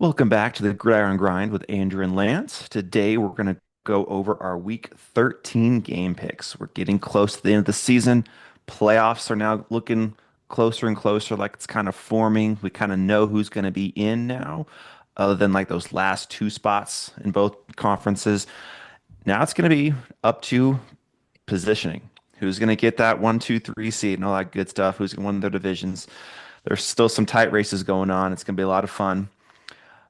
Welcome back to the Gridiron Grind with Andrew and Lance. Today we're going to go over our Week 13 game picks. We're getting close to the end of the season. Playoffs are now looking closer and closer, like it's kind of forming. We kind of know who's going to be in now, other than like those last two spots in both conferences. Now it's going to be up to positioning. Who's going to get that one, two, three seed and all that good stuff? Who's going to win their divisions? There's still some tight races going on. It's going to be a lot of fun.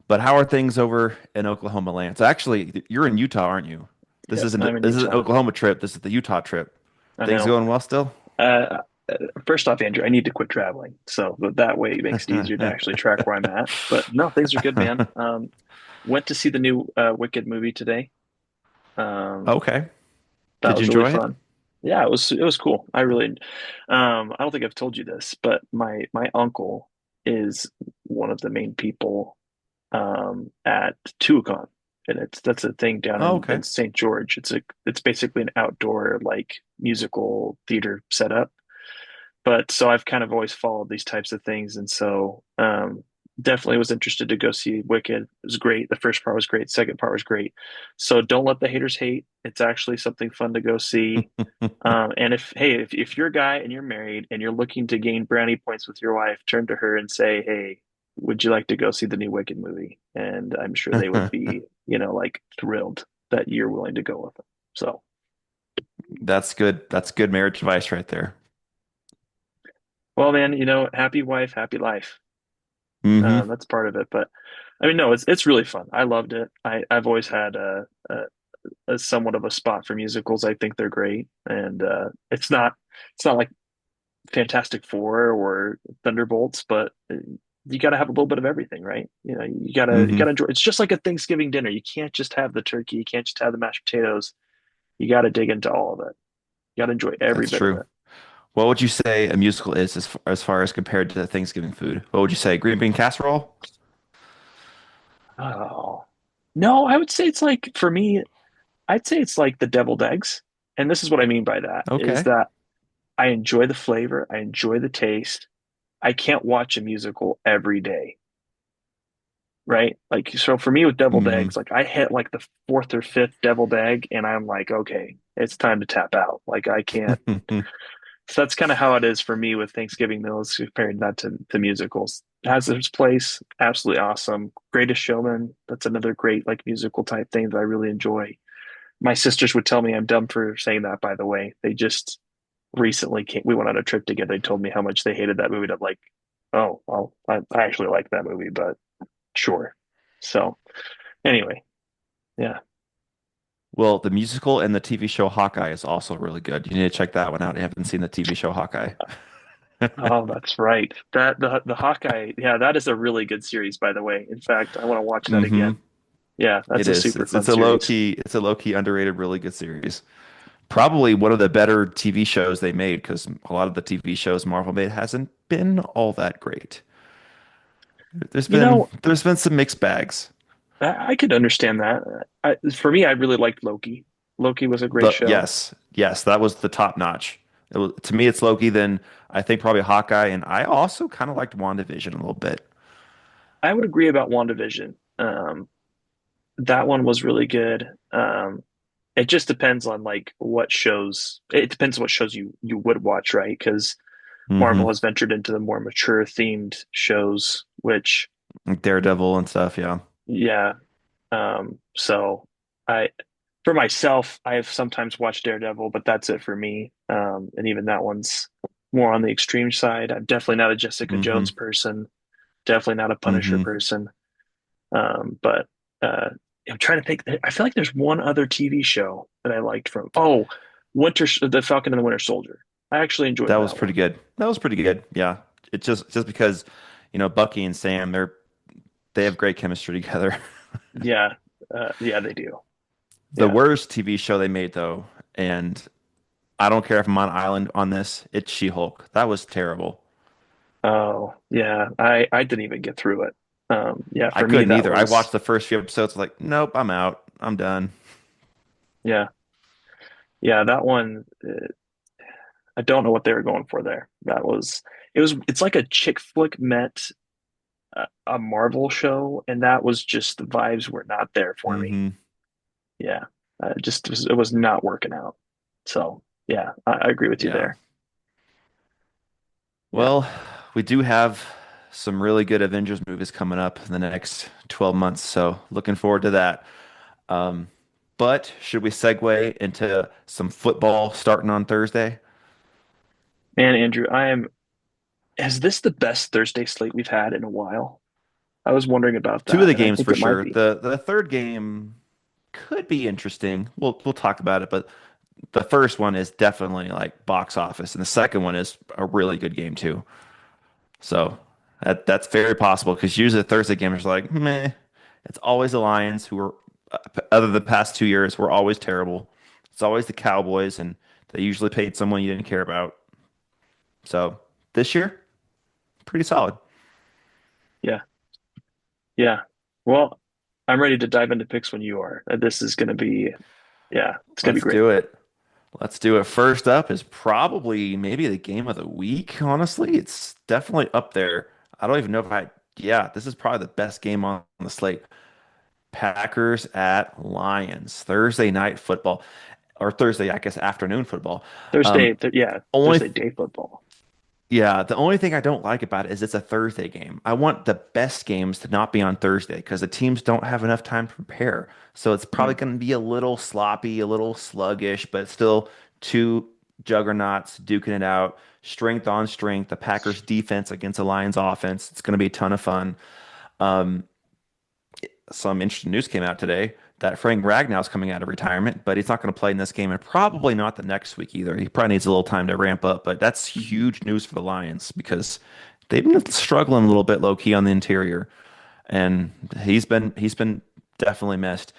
But how are things over in Oklahoma, Lance? Actually, you're in Utah, aren't you? This Yep, isn't I'm in this is an Utah. Oklahoma trip. This is the Utah trip. I Things know. going well still? Uh, First off, Andrew, I need to quit traveling, so that way it makes it easier to actually track where I'm at. But no, things are good, man. Went to see the new Wicked movie today. Um, Okay. that Did you was really enjoy it? fun. Yeah, it was cool. I don't think I've told you this, but my uncle is one of the main people at Tuacon, and that's a thing down Oh, in okay. St. George. It's basically an outdoor like musical theater setup. But so I've kind of always followed these types of things, and so definitely was interested to go see Wicked. It was great. The first part was great. Second part was great. So don't let the haters hate. It's actually something fun to go see. And if you're a guy and you're married and you're looking to gain brownie points with your wife, turn to her and say, "Hey, would you like to go see the new Wicked movie?" And I'm sure they would be, like thrilled that you're willing to go with them. So, That's good. That's good marriage advice right there. well, man, happy wife, happy life. Hmm. That's part of it. But I mean, no, it's really fun. I loved it. I've always had a somewhat of a spot for musicals. I think they're great, and it's not like Fantastic Four or Thunderbolts, but you got to have a little bit of everything, right? You gotta Hmm. enjoy. It's just like a Thanksgiving dinner. You can't just have the turkey. You can't just have the mashed potatoes. You got to dig into all of it. You got to enjoy every That's bit of true. it. What would you say a musical is as far as compared to Thanksgiving food? What would you say? Green bean casserole? Oh, no, I would say it's like for me, I'd say it's like the deviled eggs. And this is what I mean by that is Okay. that I enjoy the flavor, I enjoy the taste. I can't watch a musical every day, right? Like, so for me with deviled Hmm. eggs, like I hit like the fourth or fifth deviled egg, and I'm like, okay, it's time to tap out. Like, I can't. So that's kind of how it is for me with Thanksgiving meals comparing that to musicals. It has its place, absolutely awesome. Greatest Showman, that's another great like musical type thing that I really enjoy. My sisters would tell me I'm dumb for saying that, by the way. They just recently we went on a trip together. They told me how much they hated that movie. And I'm like, oh, well, I actually like that movie, but sure. So anyway, yeah. Well, the musical and the TV show Hawkeye is also really good. You need to check that one out. I haven't seen the TV show Hawkeye. Oh, that's right. The Hawkeye, yeah, that is a really good series, by the way. In fact, I want to watch that Hmm. again. Yeah, that's It a is. super It's fun a low series. key. It's a low key underrated, really good series. Probably one of the better TV shows they made because a lot of the TV shows Marvel made hasn't been all that great. There's You been know, there's been some mixed bags. I could understand that. For me, I really liked Loki. Loki was a great The show. yes, yes, that was the top notch. It was, to me, it's Loki. Then I think probably Hawkeye, and I also kind of liked WandaVision a little bit. I would agree about WandaVision. That one was really good. It just depends on like what shows. It depends on what shows you would watch, right? Because Marvel Hmm. has ventured into the more mature themed shows, which Daredevil and stuff. Yeah. yeah. So I, for myself, I have sometimes watched Daredevil, but that's it for me. And even that one's more on the extreme side. I'm definitely not a Jessica Hmm. Jones person. Definitely not a Punisher Hmm. person. But uh, I'm trying to think. I feel like there's one other TV show that I liked from. Oh, the Falcon and the Winter Soldier. I actually enjoyed That was that pretty one. good. That was pretty good. Yeah. It's just because, Bucky and Sam, they have great chemistry together. Yeah, yeah, they do. The Yeah. worst TV show they made though, and I don't care if I'm on island on this, it's She-Hulk. That was terrible. Oh, yeah. I didn't even get through it. Yeah, I for me couldn't that either. I was watched the first few episodes like, nope, I'm out. I'm done. yeah, yeah. That one. I don't know what they were going for there. It's like a chick flick met. a Marvel show, and that was just the vibes were not there for me. Hmm. Yeah, it was not working out. So yeah, I agree with you Yeah. there. Yeah, Well, we do have some really good Avengers movies coming up in the next 12 months, so looking forward to that. Um, but should we segue into some football starting on Thursday? man, Andrew, I am. Is this the best Thursday slate we've had in a while? I was wondering about Two of that, the and I games think for it might sure. be. The third game could be interesting. We'll talk about it, but the first one is definitely like box office, and the second one is a really good game too. So that's very possible because usually the Thursday games are like meh. It's always the Lions who are, other than the past 2 years, were always terrible. It's always the Cowboys, and they usually paid someone you didn't care about. So this year, pretty solid. Yeah, yeah. Well, I'm ready to dive into picks when you are. This is going to be, yeah, it's going to be Let's great. do it. Let's do it. First up is probably maybe the game of the week, honestly. It's definitely up there. I don't even know if yeah, this is probably the best game on the slate. Packers at Lions, Thursday night football, or Thursday, I guess, afternoon football. Um, Yeah, only Thursday day football. Yeah, the only thing I don't like about it is it's a Thursday game. I want the best games to not be on Thursday because the teams don't have enough time to prepare. So it's probably Mm, going to be a little sloppy, a little sluggish, but still two juggernauts duking it out, strength on strength. The Packers defense against the Lions offense. It's going to be a ton of fun. Um, some interesting news came out today that Frank Ragnow's coming out of retirement, but he's not going to play in this game and probably not the next week either. He probably needs a little time to ramp up, but that's mhm. huge news for the Lions because they've been struggling a little bit low key on the interior, and he's been definitely missed.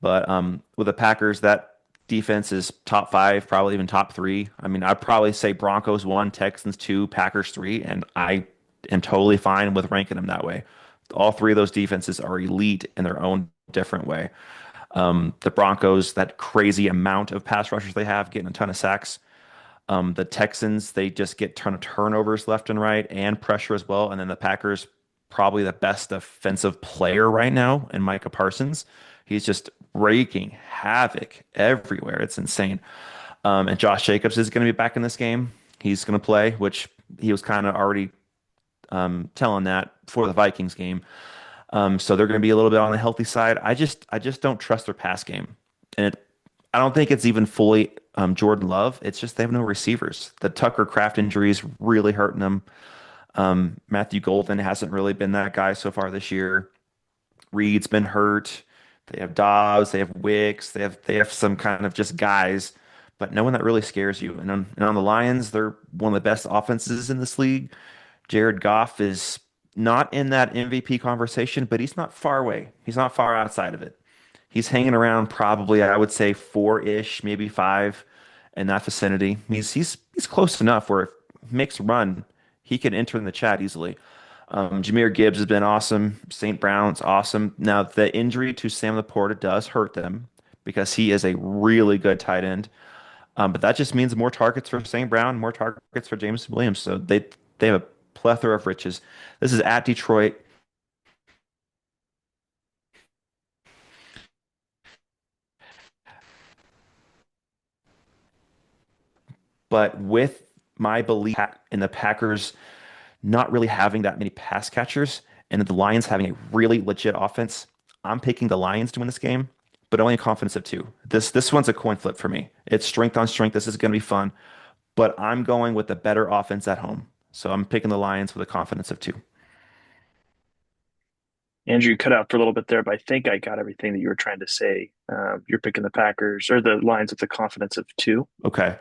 But with the Packers, that defense is top five, probably even top three. I mean, I'd probably say Broncos one, Texans two, Packers three, and I am totally fine with ranking them that way. All three of those defenses are elite in their own different way. The Broncos, that crazy amount of pass rushers they have, getting a ton of sacks. The Texans, they just get ton of turnovers left and right and pressure as well. And then the Packers, probably the best defensive player right now in Micah Parsons. He's just wreaking havoc everywhere. It's insane. And Josh Jacobs is going to be back in this game. He's going to play, which he was kind of already telling that for the Vikings game. So they're going to be a little bit on the healthy side. I just don't trust their pass game, and I don't think it's even fully Jordan Love. It's just they have no receivers. The Tucker Craft injury is really hurting them. Matthew Golden hasn't really been that guy so far this year. Reed's been hurt. They have Dobbs. They have Wicks. They have some kind of just guys, but no one that really scares you. And on the Lions, they're one of the best offenses in this league. Jared Goff is not in that MVP conversation, but he's not far away. He's not far outside of it. He's hanging around probably, I would say, four-ish, maybe five in that vicinity. He's close enough where if he makes a run, he can enter in the chat easily. Jameer Gibbs has been awesome. St. Brown's awesome. Now, the injury to Sam Laporta does hurt them because he is a really good tight end. But that just means more targets for St. Brown, more targets for James Williams. So they have a plethora of riches. This is at Detroit, but with my belief in the Packers not really having that many pass catchers and the Lions having a really legit offense, I'm picking the Lions to win this game, but only a confidence of two. This one's a coin flip for me. It's strength on strength. This is going to be fun, but I'm going with the better offense at home. So I'm picking the Lions with a confidence of two. Andrew, you cut out for a little bit there, but I think I got everything that you were trying to say. You're picking the Packers or the Lions with the confidence of two. Okay,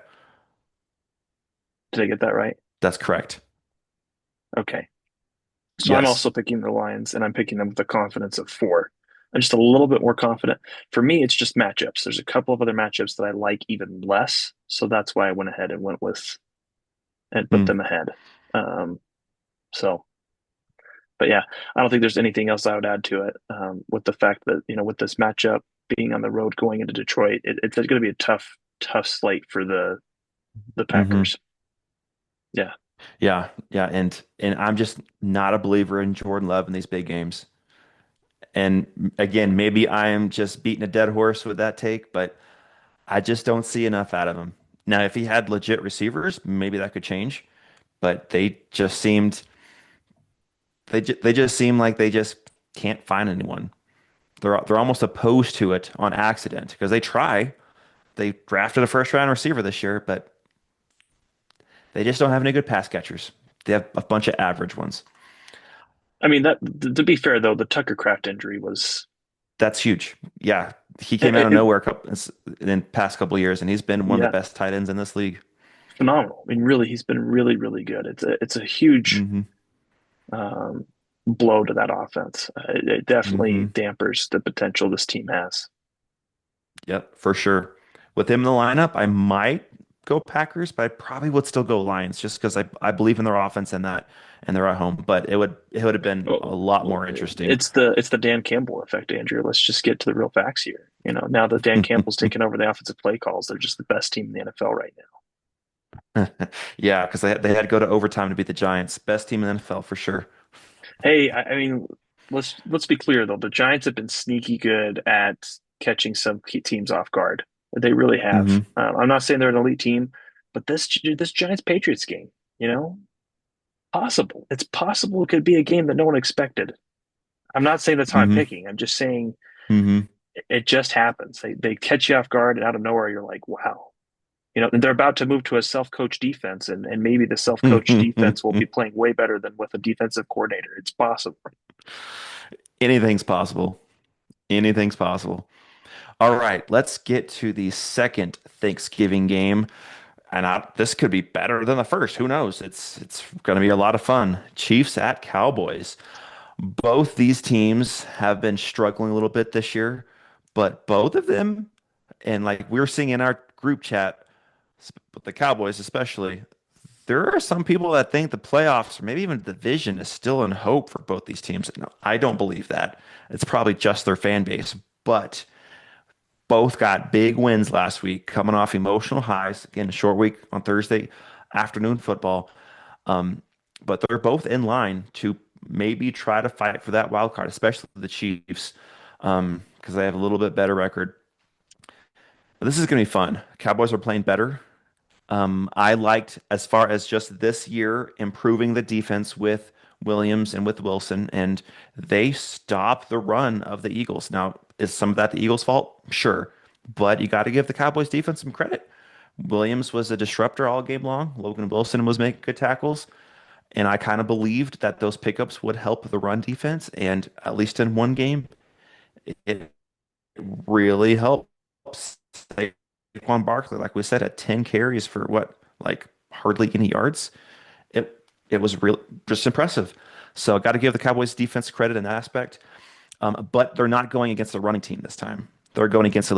Did I get that right? that's correct. Okay. So I'm Yes. also picking the Lions, and I'm picking them with the confidence of four. I'm just a little bit more confident. For me, it's just matchups. There's a couple of other matchups that I like even less, so that's why I went ahead and went with and put Hmm. them ahead. Um, so, but yeah, I don't think there's anything else I would add to it. With the fact that with this matchup being on the road going into Detroit, it's going to be a tough slate for the Hmm. Packers. Yeah. Yeah, yeah, and I'm just not a believer in Jordan Love in these big games. And again, maybe I am just beating a dead horse with that take, but I just don't see enough out of him. Now, if he had legit receivers, maybe that could change, but they just seem like they just can't find anyone. They're almost opposed to it on accident because they try. They drafted a first round receiver this year, but they just don't have any good pass catchers. They have a bunch of average ones. I mean, that to be fair though, the Tucker Craft injury was That's huge. Yeah, he came out it, of it, nowhere in the past couple of years, and he's been one of the yeah, best tight ends in this league. phenomenal. I mean, really, he's been really, really good. It's a huge Hmm. um, blow to that offense. It definitely Hmm. dampers the potential this team has. Yep, for sure. With him in the lineup, I might go Packers, but I probably would still go Lions just because I believe in their offense and that and they're at home. But it would have been a Oh, lot more interesting. it's the Dan Campbell effect, Andrew. Let's just get to the real facts here. Now that Dan Campbell's taken over the offensive play calls, they're just the best team in the NFL right now. Yeah, because they had to go to overtime to beat the Giants. Best team in the NFL for sure. Hey, I mean, let's be clear though. The Giants have been sneaky good at catching some key teams off guard. They really have. Hmm. I'm not saying they're an elite team, but this Giants Patriots game, you know, possible. It's possible it could be a game that no one expected. I'm not saying that's how I'm Hmm. picking. I'm just saying Hmm. it just happens. They catch you off guard and out of nowhere you're like, wow. And they're about to move to a self-coached defense, and maybe the self-coached defense will be playing way better than with a defensive coordinator. It's possible. Anything's possible. Anything's possible. All right, let's get to the second Thanksgiving game. And this could be better than the first. Who knows? It's going to be a lot of fun. Chiefs at Cowboys. Both these teams have been struggling a little bit this year, but both of them, and like we were seeing in our group chat, with the Cowboys especially, there are some people that think the playoffs or maybe even the division is still in hope for both these teams. No, I don't believe that. It's probably just their fan base, but both got big wins last week, coming off emotional highs. Again, a short week on Thursday afternoon football. Um, but they're both in line to maybe try to fight for that wild card, especially the Chiefs, because they have a little bit better record. But this is going to be fun. Cowboys are playing better. I liked, as far as just this year, improving the defense with Williams and with Wilson, and they stopped the run of the Eagles. Now, is some of that the Eagles' fault? Sure, but you got to give the Cowboys defense some credit. Williams was a disruptor all game long. Logan Wilson was making good tackles, and I kind of believed that those pickups would help the run defense, and at least in one game, it really helps. Saquon Barkley, like we said, at 10 carries for what, like hardly any yards. It was real just impressive. So got to give the Cowboys defense credit in that aspect. But they're not going against a running team this time. They're going against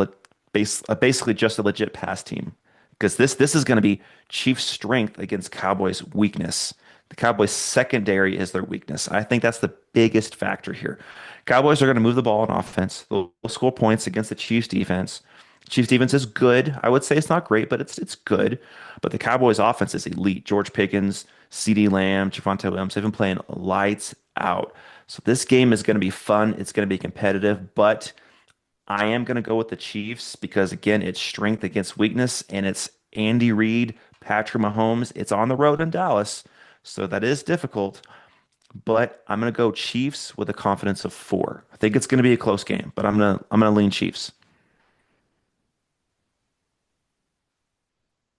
basically just a legit pass team because this is going to be Chiefs' strength against Cowboys' weakness. The Cowboys' secondary is their weakness. I think that's the biggest factor here. Cowboys are going to move the ball on offense. They'll score points against the Chiefs' defense. Chiefs defense is good. I would say it's not great, but it's good. But the Cowboys offense is elite. George Pickens, CeeDee Lamb, Javonte Williams, they've been playing lights out. So this game is going to be fun. It's going to be competitive, but I am going to go with the Chiefs because again, it's strength against weakness and it's Andy Reid, Patrick Mahomes. It's on the road in Dallas, so that is difficult, but I'm going to go Chiefs with a confidence of 4. I think it's going to be a close game, but I'm going to lean Chiefs.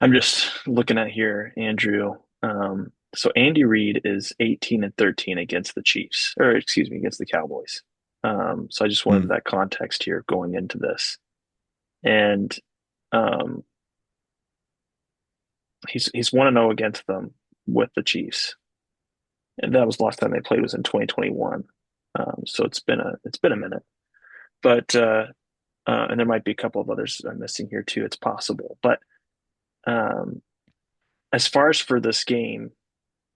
I'm just looking at here, Andrew. So Andy Reid is 18 and 13 against the Chiefs, or excuse me, against the Cowboys. So I just wanted Hmm. that context here going into this. And um, he's 1-0 against them with the Chiefs. And that was the last time they played was in 2021. So it's been a minute. But and there might be a couple of others I'm missing here too. It's possible. But um, as far as for this game,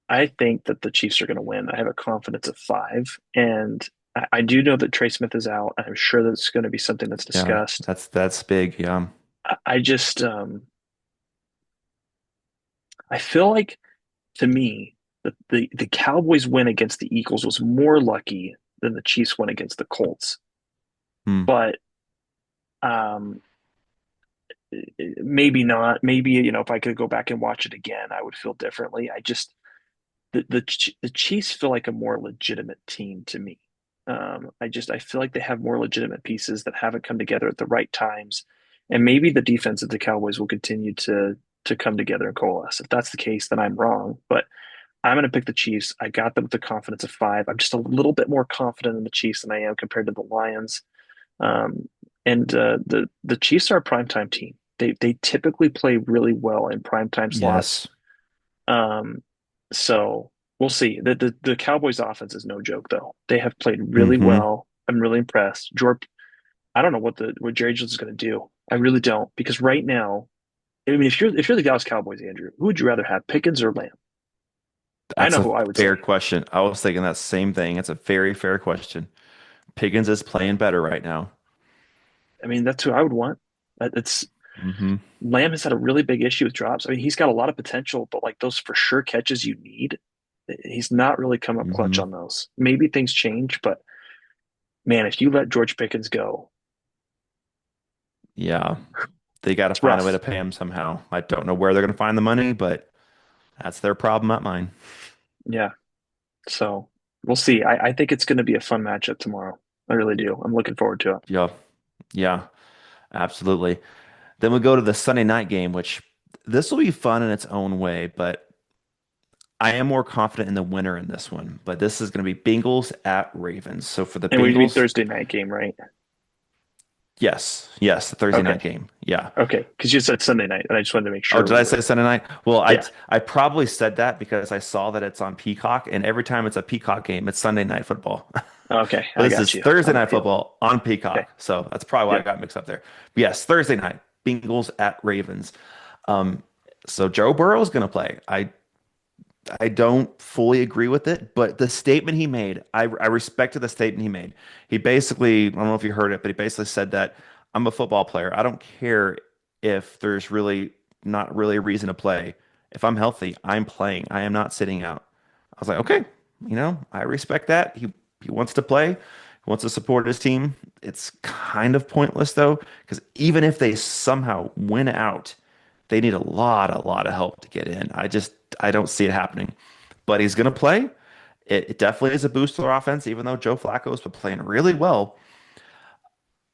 I think that the Chiefs are going to win. I have a confidence of 5, and I do know that Trey Smith is out. I'm sure that's going to be something that's Yeah, discussed. that's big. Yeah. I just I feel like to me, the Cowboys win against the Eagles was more lucky than the Chiefs win against the Colts. Hmm. But um, maybe not. Maybe, if I could go back and watch it again, I would feel differently. I just the Chiefs feel like a more legitimate team to me. I feel like they have more legitimate pieces that haven't come together at the right times, and maybe the defense of the Cowboys will continue to come together and coalesce. If that's the case, then I'm wrong. But I'm going to pick the Chiefs. I got them with the confidence of 5. I'm just a little bit more confident in the Chiefs than I am compared to the Lions. Um, and the Chiefs are a primetime team. They typically play really well in primetime slots. Yes. Um, so we'll see. The Cowboys offense is no joke though. They have played really Hmm. well. I'm really impressed. I don't know what Jerry Jones is going to do. I really don't because right now, I mean, if you're the Dallas Cowboys, Andrew, who would you rather have, Pickens or Lamb? I That's know a who I would fair say. question. I was thinking that same thing. It's a very fair question. Pickens is playing better right now. I mean, that's who I would want. It's Hmm. Lamb has had a really big issue with drops. I mean, he's got a lot of potential, but like those for sure catches you need, he's not really come up clutch Hmm. on those. Maybe things change, but man, if you let George Pickens go, Yeah. They got to it's find a way to rough. pay him somehow. I don't know where they're going to find the money, but that's their problem, not mine. Yeah. So we'll see. I think it's going to be a fun matchup tomorrow. I really do. I'm looking forward to it. Yeah. Yeah. Absolutely. Then we go to the Sunday night game, which this will be fun in its own way, but I am more confident in the winner in this one. But this is going to be Bengals at Ravens. So for the And we mean Bengals, Thursday night game, right? yes, yes, the Thursday night Okay. game. Yeah. Okay. Because you said Sunday night, and I just wanted to make Oh, sure did we I say were. Sunday night? Well, I Yeah. I probably said that because I saw that it's on Peacock, and every time it's a Peacock game, it's Sunday night football. Okay. But I this got is you. Thursday I'm night with you. football on Okay. Peacock, so that's probably why I Yep. got mixed up there. But yes, Thursday night, Bengals at Ravens. Um, so Joe Burrow is going to play. I don't fully agree with it, but the statement he made, I respected the statement he made. He basically, I don't know if you heard it, but he basically said that I'm a football player. I don't care if there's really not really a reason to play. If I'm healthy, I'm playing. I am not sitting out. I was like, okay, I respect that. He wants to play. He wants to support his team. It's kind of pointless though, because even if they somehow win out, they need a lot of help to get in. I don't see it happening. But he's going to play. It definitely is a boost to their offense, even though Joe Flacco's been playing really well.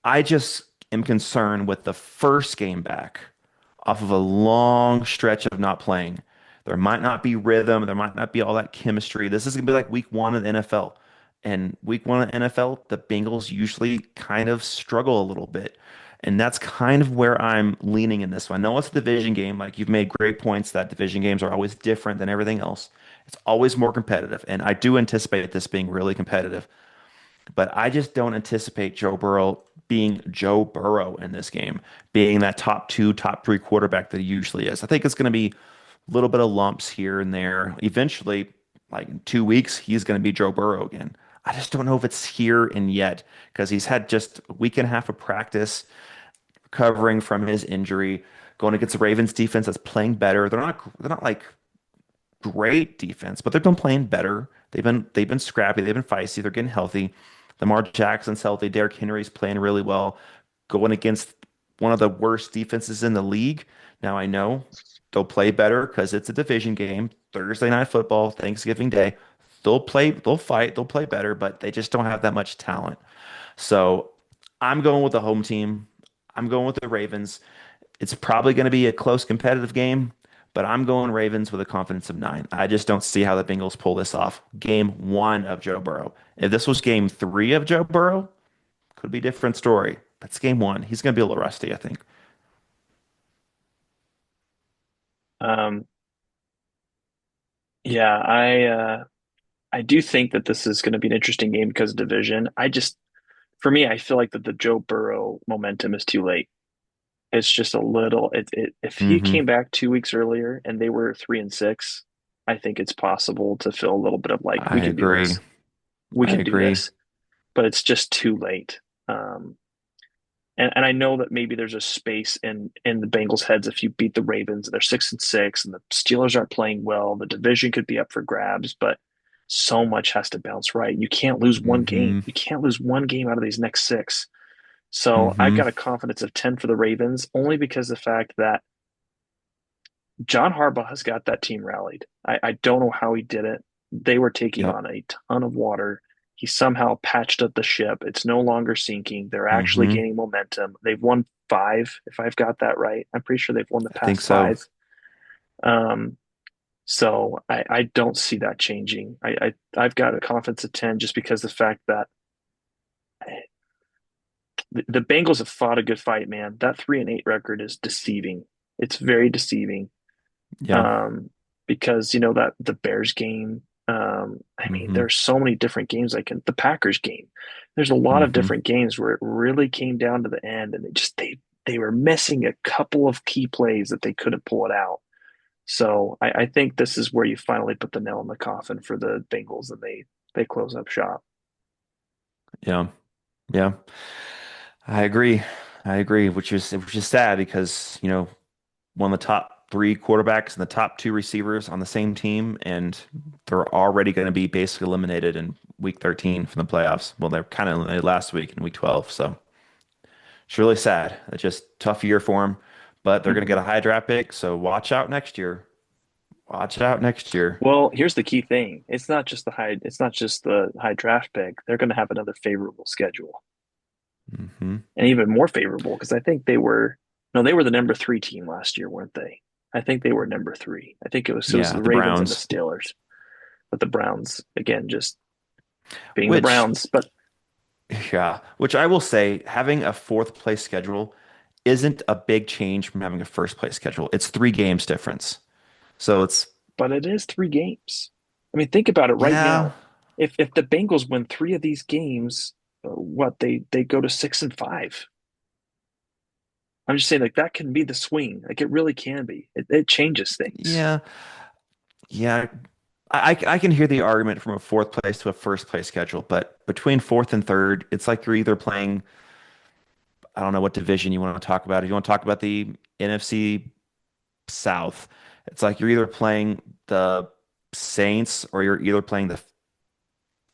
I just am concerned with the first game back off of a long stretch of not playing. There might not be rhythm. There might not be all that chemistry. This is going to be like week one of the NFL. And week one of the NFL, the Bengals usually kind of struggle a little bit. And that's kind of where I'm leaning in this one. I know it's a division game. Like you've made great points that division games are always different than everything else. It's always more competitive. And I do anticipate this being really competitive. But I just don't anticipate Joe Burrow being Joe Burrow in this game, being that top two, top three quarterback that he usually is. I think it's going to be a little bit of lumps here and there. Eventually, like in 2 weeks, he's going to be Joe Burrow again. I just don't know if it's here and yet because he's had just a week and a half of practice recovering from his injury, going against the Ravens defense that's playing better. They're not like great defense, but they've been playing better. They've been scrappy. They've been feisty. They're getting healthy. Lamar Jackson's healthy. Derrick Henry's playing really well, going against one of the worst defenses in the league. Now I know they'll play better because it's a division game. Thursday night football, Thanksgiving Day. They'll play, they'll fight, they'll play better, but they just don't have that much talent. So I'm going with the home team. I'm going with the Ravens. It's probably going to be a close competitive game, but I'm going Ravens with a confidence of 9. I just don't see how the Bengals pull this off. Game one of Joe Burrow. If this was game three of Joe Burrow, could be a different story. That's game one. He's going to be a little rusty, I think. Um, yeah, I do think that this is going to be an interesting game because of division. For me, I feel like that the Joe Burrow momentum is too late. It's just a little. If he Hmm. came back 2 weeks earlier and they were 3-6, I think it's possible to feel a little bit of like I we can do agree. this, we I can do agree. this, but it's just too late. Um, and I know that maybe there's a space in the Bengals' heads if you beat the Ravens, they're 6-6, and the Steelers aren't playing well. The division could be up for grabs, but so much has to bounce right. You can't lose one game. Mm-hmm. You can't lose one game out of these next six. So I've Mm-hmm. got a confidence of 10 for the Ravens, only because of the fact that John Harbaugh has got that team rallied. I don't know how he did it. They were taking Yep. on a ton of water. He somehow patched up the ship. It's no longer sinking. They're actually Mm-hmm. gaining momentum. They've won five, if I've got that right. I'm pretty sure they've won the I think past so. five. Um, so I don't see that changing. I've got a confidence of 10 just because of the fact that the Bengals have fought a good fight, man. That 3-8 record is deceiving. It's very deceiving. Yeah. um, because you know that the Bears game. I mean, Mm-hmm. there's so many different games. Like in the Packers game, there's a lot of Mm-hmm. different games where it really came down to the end, and they were missing a couple of key plays that they couldn't pull it out. So I think this is where you finally put the nail in the coffin for the Bengals, and they close up shop. Yeah. Yeah. I agree. I agree, which is sad because, one of the top three quarterbacks and the top two receivers on the same team, and they're already going to be basically eliminated in week 13 from the playoffs. Well, they're kind of eliminated last week in week 12, so it's really sad. It's just tough year for them, but they're going to get Mhm. a high draft pick, so watch out next year. Watch out next year. Well, here's the key thing. It's not just the high draft pick. They're going to have another favorable schedule. Hmm. And even more favorable because I think they were no, they were the number three team last year, weren't they? I think they were number three. I think it was Yeah, the the Ravens and the Browns, Steelers, but the Browns again just being the which, Browns. But yeah, which I will say, having a fourth place schedule isn't a big change from having a first place schedule. It's 3 games difference. So it's, it is 3 games. I mean, think about it right yeah, now. If the Bengals win three of these games, what they go to 6-5. I'm just saying like that can be the swing. Like it really can be. It changes things. yeah, yeah. I can hear the argument from a fourth place to a first place schedule, but between fourth and third, it's like you're either playing, I don't know what division you want to talk about. If you want to talk about the NFC South, it's like you're either playing the Saints or you're either playing the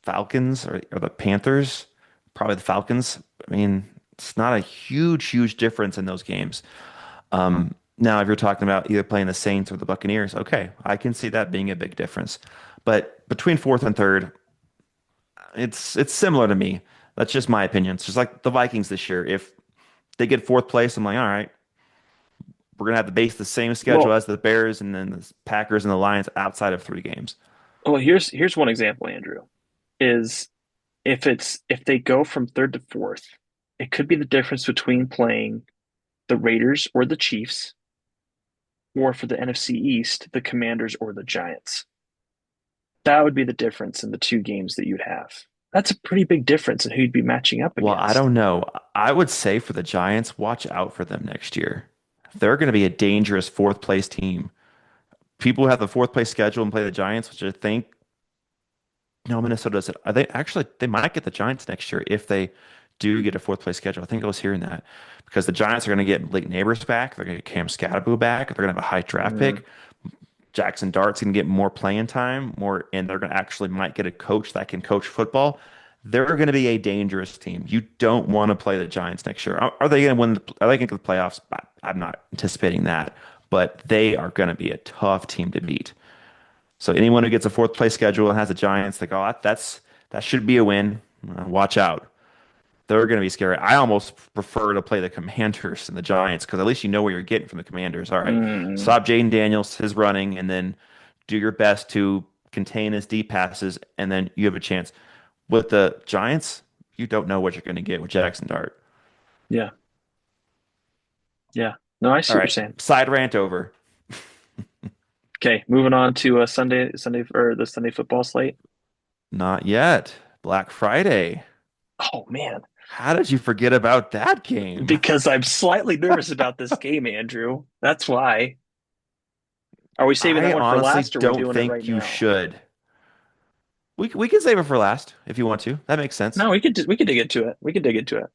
Falcons or the Panthers, probably the Falcons. I mean, it's not a huge difference in those games. Now, if you're talking about either playing the Saints or the Buccaneers, okay, I can see that being a big difference. But between fourth and third, it's similar to me. That's just my opinion. It's just like the Vikings this year. If they get fourth place, I'm like, all right, we're gonna have to base the same schedule Well, as the Bears and then the Packers and the Lions outside of 3 games. here's one example, Andrew, is if they go from third to fourth, it could be the difference between playing the Raiders or the Chiefs, or for the NFC East, the Commanders or the Giants. That would be the difference in the two games that you'd have. That's a pretty big difference in who you'd be matching up Well, I against. don't know. I would say for the Giants, watch out for them next year. They're going to be a dangerous fourth place team. People who have the fourth place schedule and play the Giants, which I think, no, Minnesota does it. Are they actually, they might get the Giants next year if they do get a fourth place schedule. I think I was hearing that because the Giants are going to get Blake Neighbors back. They're going to get Cam Scatterbo back. They're going to have a high draft Mm, pick. Jackson Dart's going to get more playing time, more, and they're going to actually might get a coach that can coach football. They're going to be a dangerous team. You don't want to play the Giants next year. Are they going to win? Are they going to get the playoffs? I'm not anticipating that, but they are going to be a tough team to beat. So anyone who gets a fourth place schedule and has the Giants, like, oh, that should be a win. Watch out. They're going to be scary. I almost prefer to play the Commanders and the Giants because at least you know where you're getting from the Commanders. All right, mm, stop Jaden Daniels, his running, and then do your best to contain his deep passes, and then you have a chance. With the Giants, you don't know what you're going to get with Jackson Dart. yeah, yeah. No, I All see what you're right, saying. side rant over. Okay, moving on to Sunday or the Sunday football slate. Not yet. Black Friday. Oh man, How did you forget about that game? because I'm slightly nervous about this game, Andrew. That's why. Are we saving that I one for honestly last, or we're don't doing it right think you now? should. We can save it for last if you want to. That makes sense. No, we could dig into it. We could dig into it.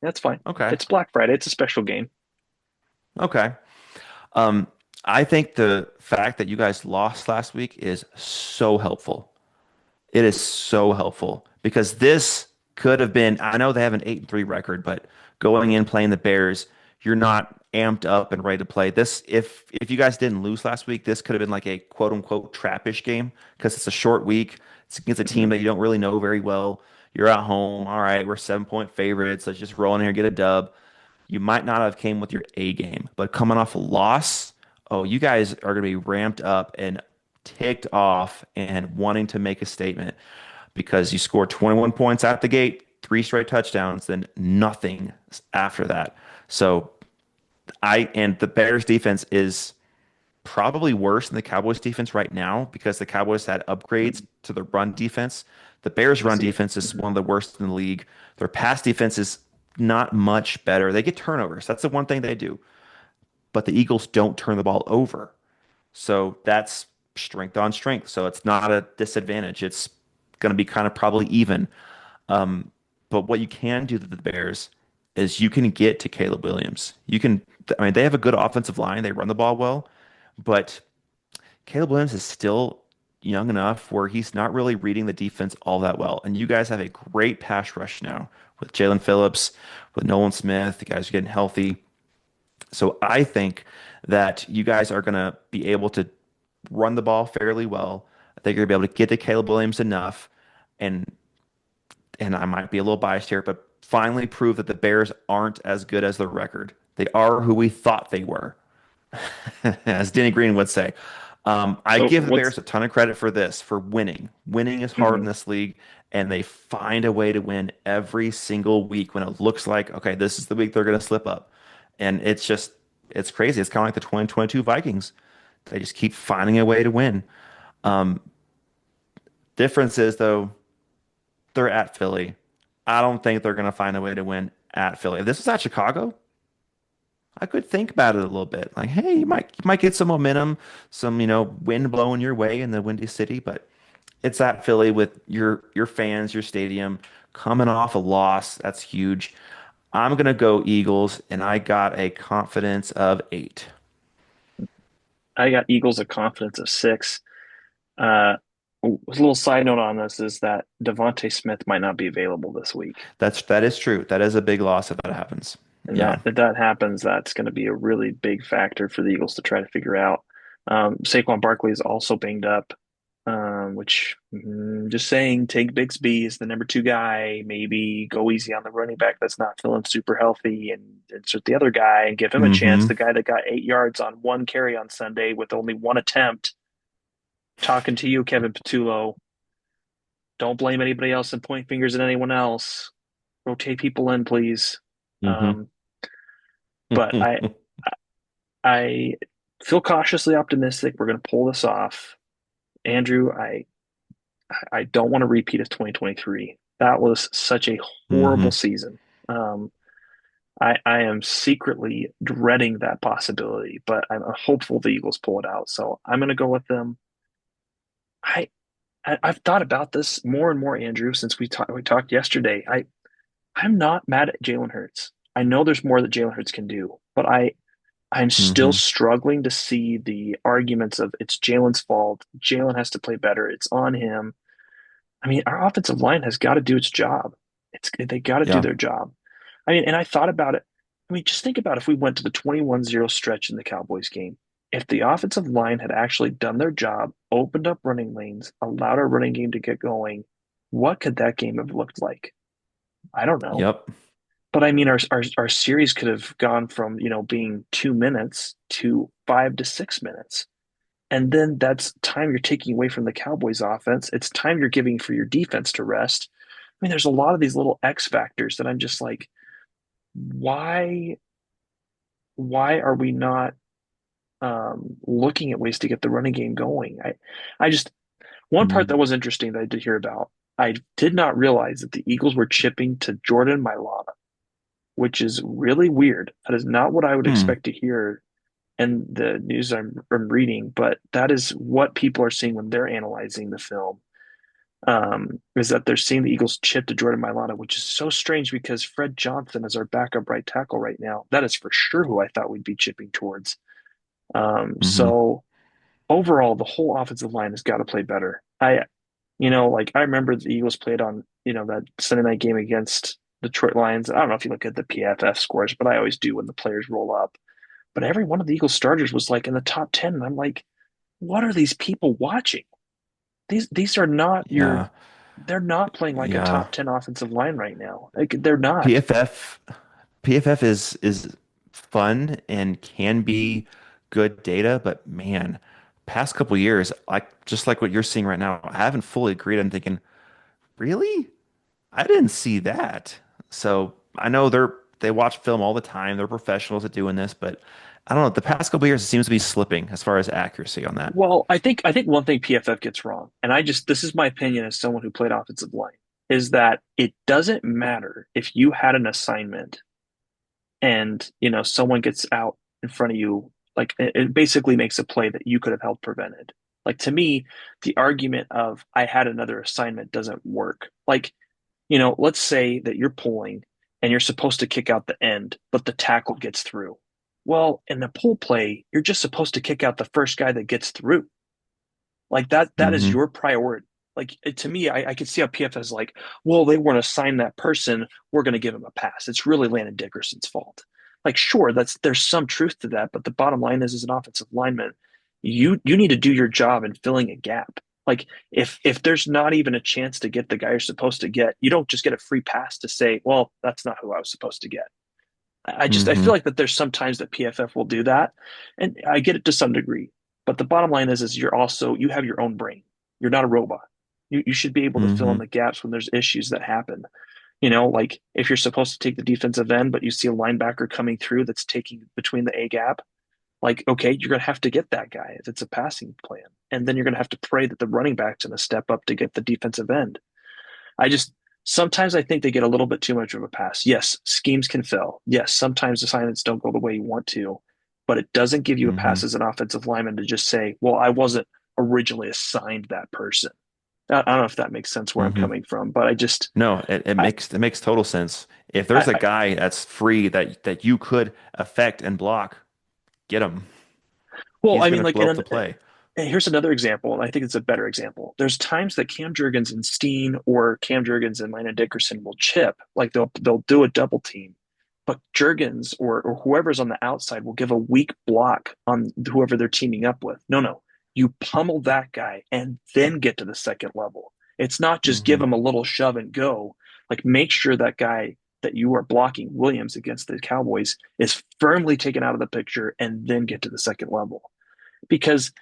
That's fine. Okay. It's Black Friday. It's a special game. Okay. Um, I think the fact that you guys lost last week is so helpful. It is so helpful because this could have been, I know they have an 8-3 record, but going in playing the Bears, you're not amped up and ready to play. This, if you guys didn't lose last week, this could have been like a quote unquote trappish game because it's a short week. It's against a team Hmm. that you don't really know very well. You're at home. All right, we're 7-point favorites. Let's just roll in here and get a dub. You might not have came with your A game, but coming off a loss, oh, you guys are going to be ramped up and ticked off and wanting to make a statement because you scored 21 points at the gate, three straight touchdowns, then nothing after that. So and the Bears defense is probably worse than the Cowboys defense right now because the Cowboys had upgrades to the run defense. The Bears I run see. defense is Hmm. one of the worst in the league. Their pass defense is not much better. They get turnovers. That's the one thing they do. But the Eagles don't turn the ball over. So that's strength on strength. So it's not a disadvantage. It's going to be kind of probably even. But what you can do to the Bears is you can get to Caleb Williams. You can, I mean, they have a good offensive line. They run the ball well, but Caleb Williams is still young enough where he's not really reading the defense all that well. And you guys have a great pass rush now with Jalen Phillips, with Nolan Smith. The guys are getting healthy. So I think that you guys are going to be able to run the ball fairly well. I think you're going to be able to get to Caleb Williams enough, and I might be a little biased here, but finally prove that the Bears aren't as good as the record. They are who we thought they were, as Denny Green would say. I So give the what's Bears a ton of credit for this, for winning. Winning is hard in mhm. this league, and they find a way to win every single week when it looks like, okay, this is the week they're going to slip up. And it's crazy. It's kind of like the 2022 Vikings. They just keep finding a way to win. Difference is, though, they're at Philly. I don't think they're going to find a way to win at Philly. If this was at Chicago, I could think about it a little bit. Like, hey, you might get some momentum, some, wind blowing your way in the Windy City, but it's at Philly with your fans, your stadium coming off a loss. That's huge. I'm gonna go Eagles, and I got a confidence of 8. I got Eagles a confidence of 6. A little side note on this is that Devontae Smith might not be available this week. That is true. That is a big loss if that happens. And Yeah. that if that happens, that's going to be a really big factor for the Eagles to try to figure out. Saquon Barkley is also banged up, which just saying, take Bigsby as the number two guy. Maybe go easy on the running back that's not feeling super healthy, and insert the other guy and give him a chance. Mm-hmm. The guy that got 8 yards on one carry on Sunday with only one attempt. Talking to you, Kevin Patullo. Don't blame anybody else and point fingers at anyone else. Rotate people in, please. Mm-hmm. Um, but I feel cautiously optimistic we're going to pull this off. Andrew, I don't want to repeat of 2023. That was such a horrible Mm-hmm. season. Um, I am secretly dreading that possibility, but I'm hopeful the Eagles pull it out. So I'm going to go with them. I, I've thought about this more and more, Andrew, since we talked yesterday. I'm not mad at Jalen Hurts. I know there's more that Jalen Hurts can do, but I'm still Mm-hmm. struggling to see the arguments of it's Jalen's fault. Jalen has to play better. It's on him. I mean, our offensive line has got to do its job. They got to do Yeah. their job. I mean, and I thought about it. I mean, just think about if we went to the 21-0 stretch in the Cowboys game. If the offensive line had actually done their job, opened up running lanes, allowed our running game to get going, what could that game have looked like? I don't know. Yep. But I mean, our series could have gone from, being 2 minutes to 5 to 6 minutes. And then that's time you're taking away from the Cowboys offense. It's time you're giving for your defense to rest. I mean, there's a lot of these little X factors that I'm just like, why why are we not looking at ways to get the running game going? I just one part that Mm-hmm. was interesting that I did hear about. I did not realize that the Eagles were chipping to Jordan Mailata, which is really weird. That is not what I would Hmm. expect to hear in the news I'm reading, but that is what people are seeing when they're analyzing the film. is that they're seeing the Eagles chip to Jordan Mailata, which is so strange because Fred Johnson is our backup right tackle right now. That is for sure who I thought we'd be chipping towards. Hmm. So overall, the whole offensive line has got to play better. Like I remember the Eagles played on, that Sunday night game against Detroit Lions. I don't know if you look at the PFF scores, but I always do when the players roll up. But every one of the Eagles starters was like in the top 10. And I'm like, what are these people watching? These are not Yeah. they're not playing like a Yeah. top 10 offensive line right now. Like they're not. PFF PFF is fun and can be good data, but man, past couple years, like just like what you're seeing right now, I haven't fully agreed. I'm thinking, really? I didn't see that. So I know they watch film all the time. They're professionals at doing this, but I don't know. The past couple years, it seems to be slipping as far as accuracy on that. Well, I think one thing PFF gets wrong, and this is my opinion as someone who played offensive line, is that it doesn't matter if you had an assignment and someone gets out in front of you, like it basically makes a play that you could have helped prevented. Like to me, the argument of I had another assignment doesn't work. Like, let's say that you're pulling and you're supposed to kick out the end, but the tackle gets through. Well, in the pull play, you're just supposed to kick out the first guy that gets through. Like that is Hmm. your priority. Like to me, I could see how PFF is like, well, they weren't assigned that person. We're going to give him a pass. It's really Landon Dickerson's fault. Like, sure, there's some truth to that, but the bottom line is, as an offensive lineman, you need to do your job in filling a gap. Like, if there's not even a chance to get the guy you're supposed to get, you don't just get a free pass to say, well, that's not who I was supposed to get. I Hmm. feel like that there's sometimes that PFF will do that, and I get it to some degree. But the bottom line is you have your own brain. You're not a robot. You should be able to fill in Hmm. the gaps when there's issues that happen. Like if you're supposed to take the defensive end, but you see a linebacker coming through that's taking between the A gap, like okay, you're gonna have to get that guy if it's a passing plan, and then you're gonna have to pray that the running back's gonna step up to get the defensive end. I just sometimes I think they get a little bit too much of a pass. Yes, schemes can fail. Yes, sometimes assignments don't go the way you want to, but it doesn't give you a Hmm. pass as an offensive lineman to just say, "Well, I wasn't originally assigned that person." I don't know if that makes sense where I'm Hmm. coming from, but No, it I, makes total sense. If there's a I guy that's free that you could affect and block, get him. well, He's I mean, gonna like, blow up the play. and here's another example, and I think it's a better example. There's times that Cam Jurgens and Steen or Cam Jurgens and Landon Dickerson will chip, like they'll do a double team, but Jurgens or whoever's on the outside will give a weak block on whoever they're teaming up with. No, no, you pummel that guy and then get to the second level. It's not just give Hmm. him a little shove and go. Like make sure that guy that you are blocking Williams against the Cowboys is firmly taken out of the picture and then get to the second level because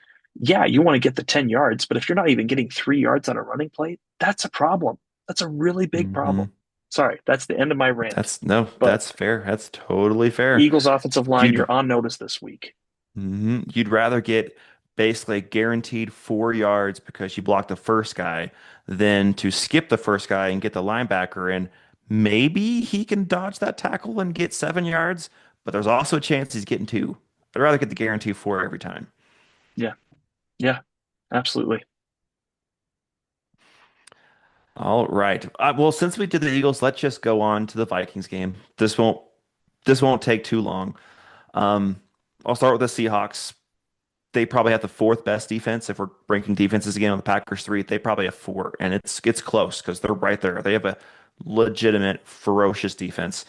yeah, you want to get the 10 yards, but if you're not even getting 3 yards on a running play, that's a problem. That's a really big Hmm. problem. Sorry, that's the end of my rant. That's no, But that's fair. That's totally fair. Eagles offensive line, You'd you're on notice this week. you'd rather get basically guaranteed 4 yards because you blocked the first guy than to skip the first guy and get the linebacker in. Maybe he can dodge that tackle and get 7 yards, but there's also a chance he's getting two. I'd rather get the guarantee four every time. Yeah, yeah, absolutely. All right. Well, since we did the Eagles, let's just go on to the Vikings game. This won't take too long. Um, I'll start with the Seahawks. They probably have the fourth best defense. If we're ranking defenses again on the Packers three, they probably have four, and it's close because they're right there. They have a legitimate, ferocious defense.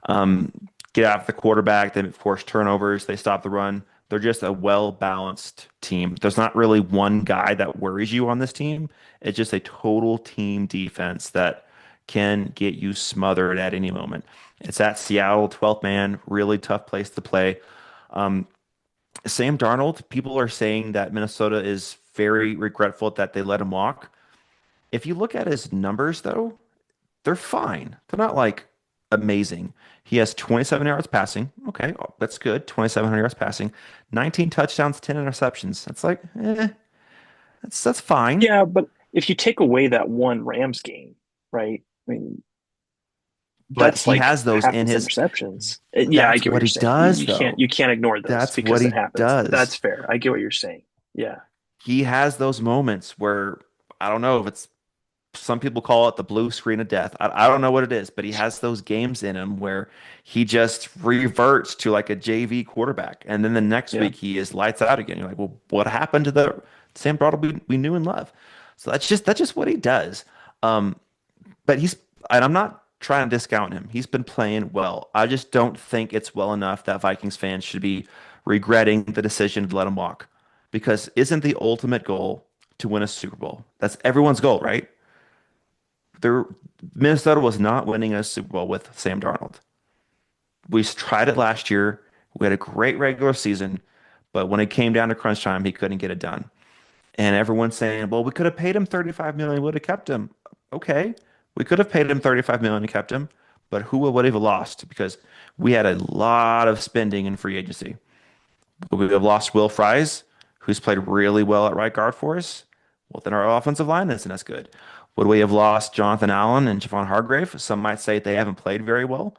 Um, get after the quarterback. They force turnovers. They stop the run. They're just a well-balanced team. There's not really one guy that worries you on this team. It's just a total team defense that can get you smothered at any moment. It's at Seattle, 12th man, really tough place to play. Um, Sam Darnold, people are saying that Minnesota is very regretful that they let him walk. If you look at his numbers, though, they're fine. They're not like amazing. He has 27 yards passing. Okay, that's good. 2,700 yards passing, 19 touchdowns, 10 interceptions. That's like, that's fine. Yeah, but if you take away that one Rams game, right? I mean, But that's he like has those half in his his. interceptions. Yeah, I That's get what what you're he saying. You, does, you can't though. you can't ignore those That's what because it he happens. That's does. fair. I get what you're saying. Yeah. He has those moments where I don't know if it's some people call it the blue screen of death. I don't know what it is, but he has those games in him where he just reverts to like a JV quarterback. And then the next Yeah. week he is lights out again. You're like, well, what happened to the Sam Darnold we knew and love? So that's just what he does. Um, but and I'm not trying to discount him. He's been playing well. I just don't think it's well enough that Vikings fans should be regretting the decision to let him walk. Because isn't the ultimate goal to win a Super Bowl? That's everyone's goal, right? There, Minnesota was not winning a Super Bowl with Sam Darnold. We tried it last year. We had a great regular season, but when it came down to crunch time, he couldn't get it done. And everyone's saying, "Well, we could have paid him 35 million, would have kept him." Okay, we could have paid him 35 million and kept him, but who would have lost? Because we had a lot of spending in free agency. We have lost Will Fries, who's played really well at right guard for us. Well, then our offensive line isn't as good. Would we have lost Jonathan Allen and Javon Hargrave? Some might say they haven't played very well.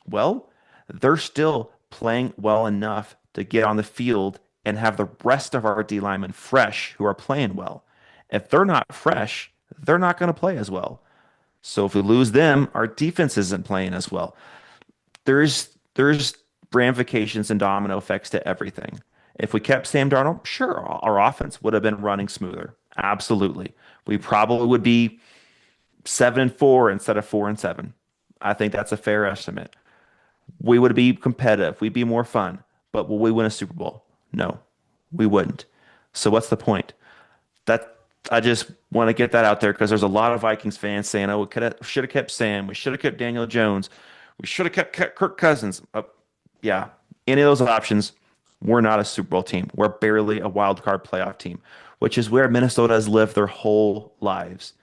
Well, they're still playing well enough to get on the field and have the rest of our D linemen fresh who are playing well. If they're not fresh, they're not going to play as well. So if we lose them, our defense isn't playing as well. There's ramifications and domino effects to everything. If we kept Sam Darnold, sure, our offense would have been running smoother. Absolutely. We probably would be 7-4 instead of 4-7. I think that's a fair estimate. We would be competitive. We'd be more fun. But will we win a Super Bowl? No, we wouldn't. So what's the point? That I just want to get that out there because there's a lot of Vikings fans saying, "Oh, we could have, should have kept Sam. We should have kept Daniel Jones. We should have kept Kirk Cousins." Yeah, any of those options, we're not a Super Bowl team. We're barely a wild card playoff team, which is where Minnesota has lived their whole lives.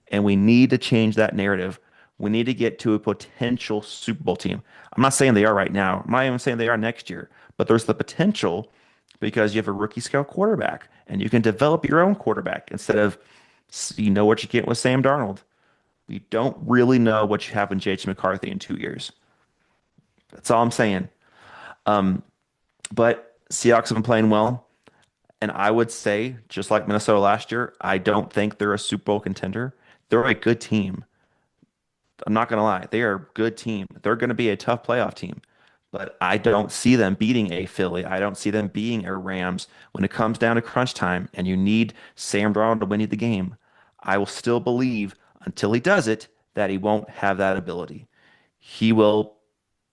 And we need to change that narrative. We need to get to a potential Super Bowl team. I'm not saying they are right now. I'm not even saying they are next year, but there's the potential because you have a rookie scout quarterback and you can develop your own quarterback instead of you know what you get with Sam Darnold. You don't really know what you have in J.J. McCarthy in 2 years. That's all I'm saying. But Seahawks have been playing well. And I would say, just like Minnesota last year, I don't think they're a Super Bowl contender. They're a good team. I'm not going to lie. They are a good team. They're going to be a tough playoff team. But I don't see them beating a Philly. I don't see them beating a Rams when it comes down to crunch time and you need Sam Darnold to win you the game. I will still believe until he does it that he won't have that ability. He will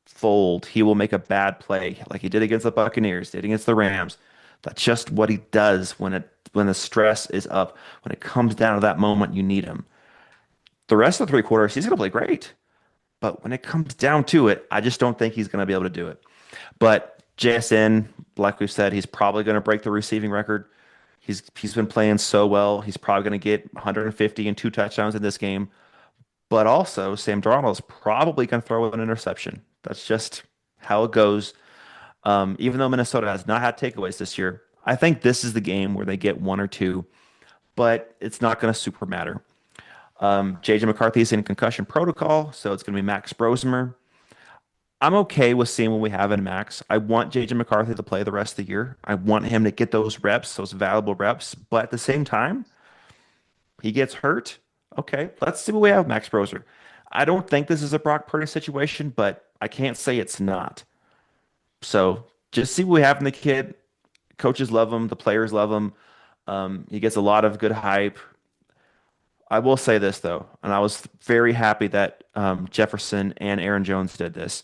fold. He will make a bad play like he did against the Buccaneers, did against the Rams. That's just what he does when the stress is up. When it comes down to that moment, you need him. The rest of the 3 quarters, he's going to play great. But when it comes down to it, I just don't think he's going to be able to do it. But JSN, like we've said, he's probably going to break the receiving record. He's been playing so well. He's probably going to get 150 and 2 touchdowns in this game. But also, Sam Darnold is probably going to throw an interception. That's just how it goes. Even though Minnesota has not had takeaways this year, I think this is the game where they get one or two, but it's not going to super matter. JJ McCarthy is in concussion protocol, so it's going to be Max Brosmer. I'm okay with seeing what we have in Max. I want JJ McCarthy to play the rest of the year. I want him to get those reps, those valuable reps, but at the same time, he gets hurt. Okay, let's see what we have, with Max Brosmer. I don't think this is a Brock Purdy situation, but I can't say it's not. So just see what we have in the kid. Coaches love him. The players love him. He gets a lot of good hype. I will say this though, and I was very happy that Jefferson and Aaron Jones did this.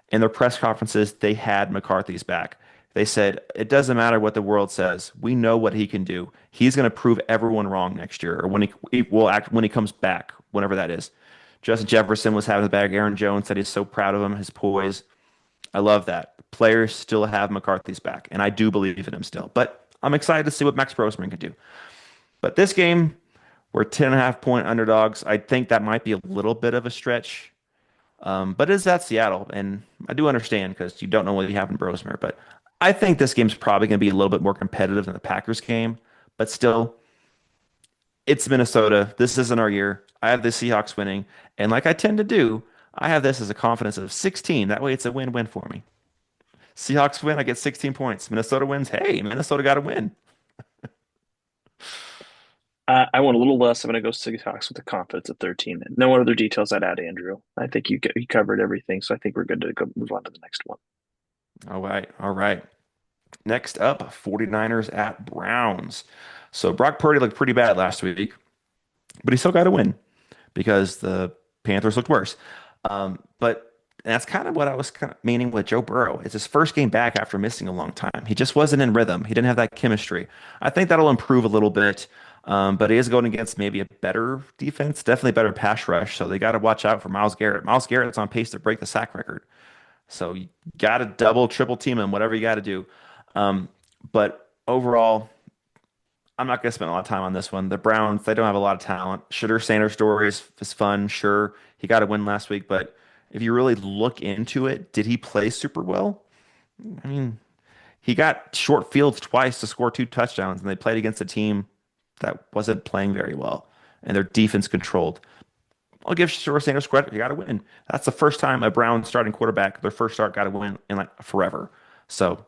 In their press conferences, they had McCarthy's back. They said, it doesn't matter what the world says. We know what he can do. He's going to prove everyone wrong next year, or he will act when he comes back, whenever that is. Justin Jefferson was having the bag. Aaron Jones said he's so proud of him, his poise. I love that. Players still have McCarthy's back, and I do believe in him still. But I'm excited to see what Max Brosman can do. But this game, we're 10.5 point underdogs. I think that might be a little bit of a stretch. But it is at Seattle, and I do understand because you don't know what you have in Brosmer. But I think this game's probably going to be a little bit more competitive than the Packers game. But still, it's Minnesota. This isn't our year. I have the Seahawks winning. And like I tend to do, I have this as a confidence of 16. That way it's a win-win for me. Seahawks win, I get 16 points. Minnesota wins. Hey, Minnesota got to win. I want a little less. I'm going to go Seahawks with the confidence of 13. No other details I'd add, Andrew. I think you covered everything, so I think we're good to go move on to the next one. All right. All right. Next up, 49ers at Browns. So Brock Purdy looked pretty bad last week, but he still got a win because the Panthers looked worse. But that's kind of what I was kind of meaning with Joe Burrow. It's his first game back after missing a long time. He just wasn't in rhythm. He didn't have that chemistry. I think that'll improve a little bit. But he is going against maybe a better defense, definitely better pass rush. So they got to watch out for Myles Garrett. Myles Garrett's on pace to break the sack record. So you got to double, triple team him, whatever you got to do. Um, but overall, I'm not going to spend a lot of time on this one. The Browns, they don't have a lot of talent. Shooter Sanders' story is fun. Sure, he got a win last week, but if you really look into it, did he play super well? I mean, he got short fields twice to score two touchdowns, and they played against a team that wasn't playing very well, and their defense controlled. I'll give Shore Sanders credit. He got to win. That's the first time a Brown starting quarterback, their first start, got to win in like forever. So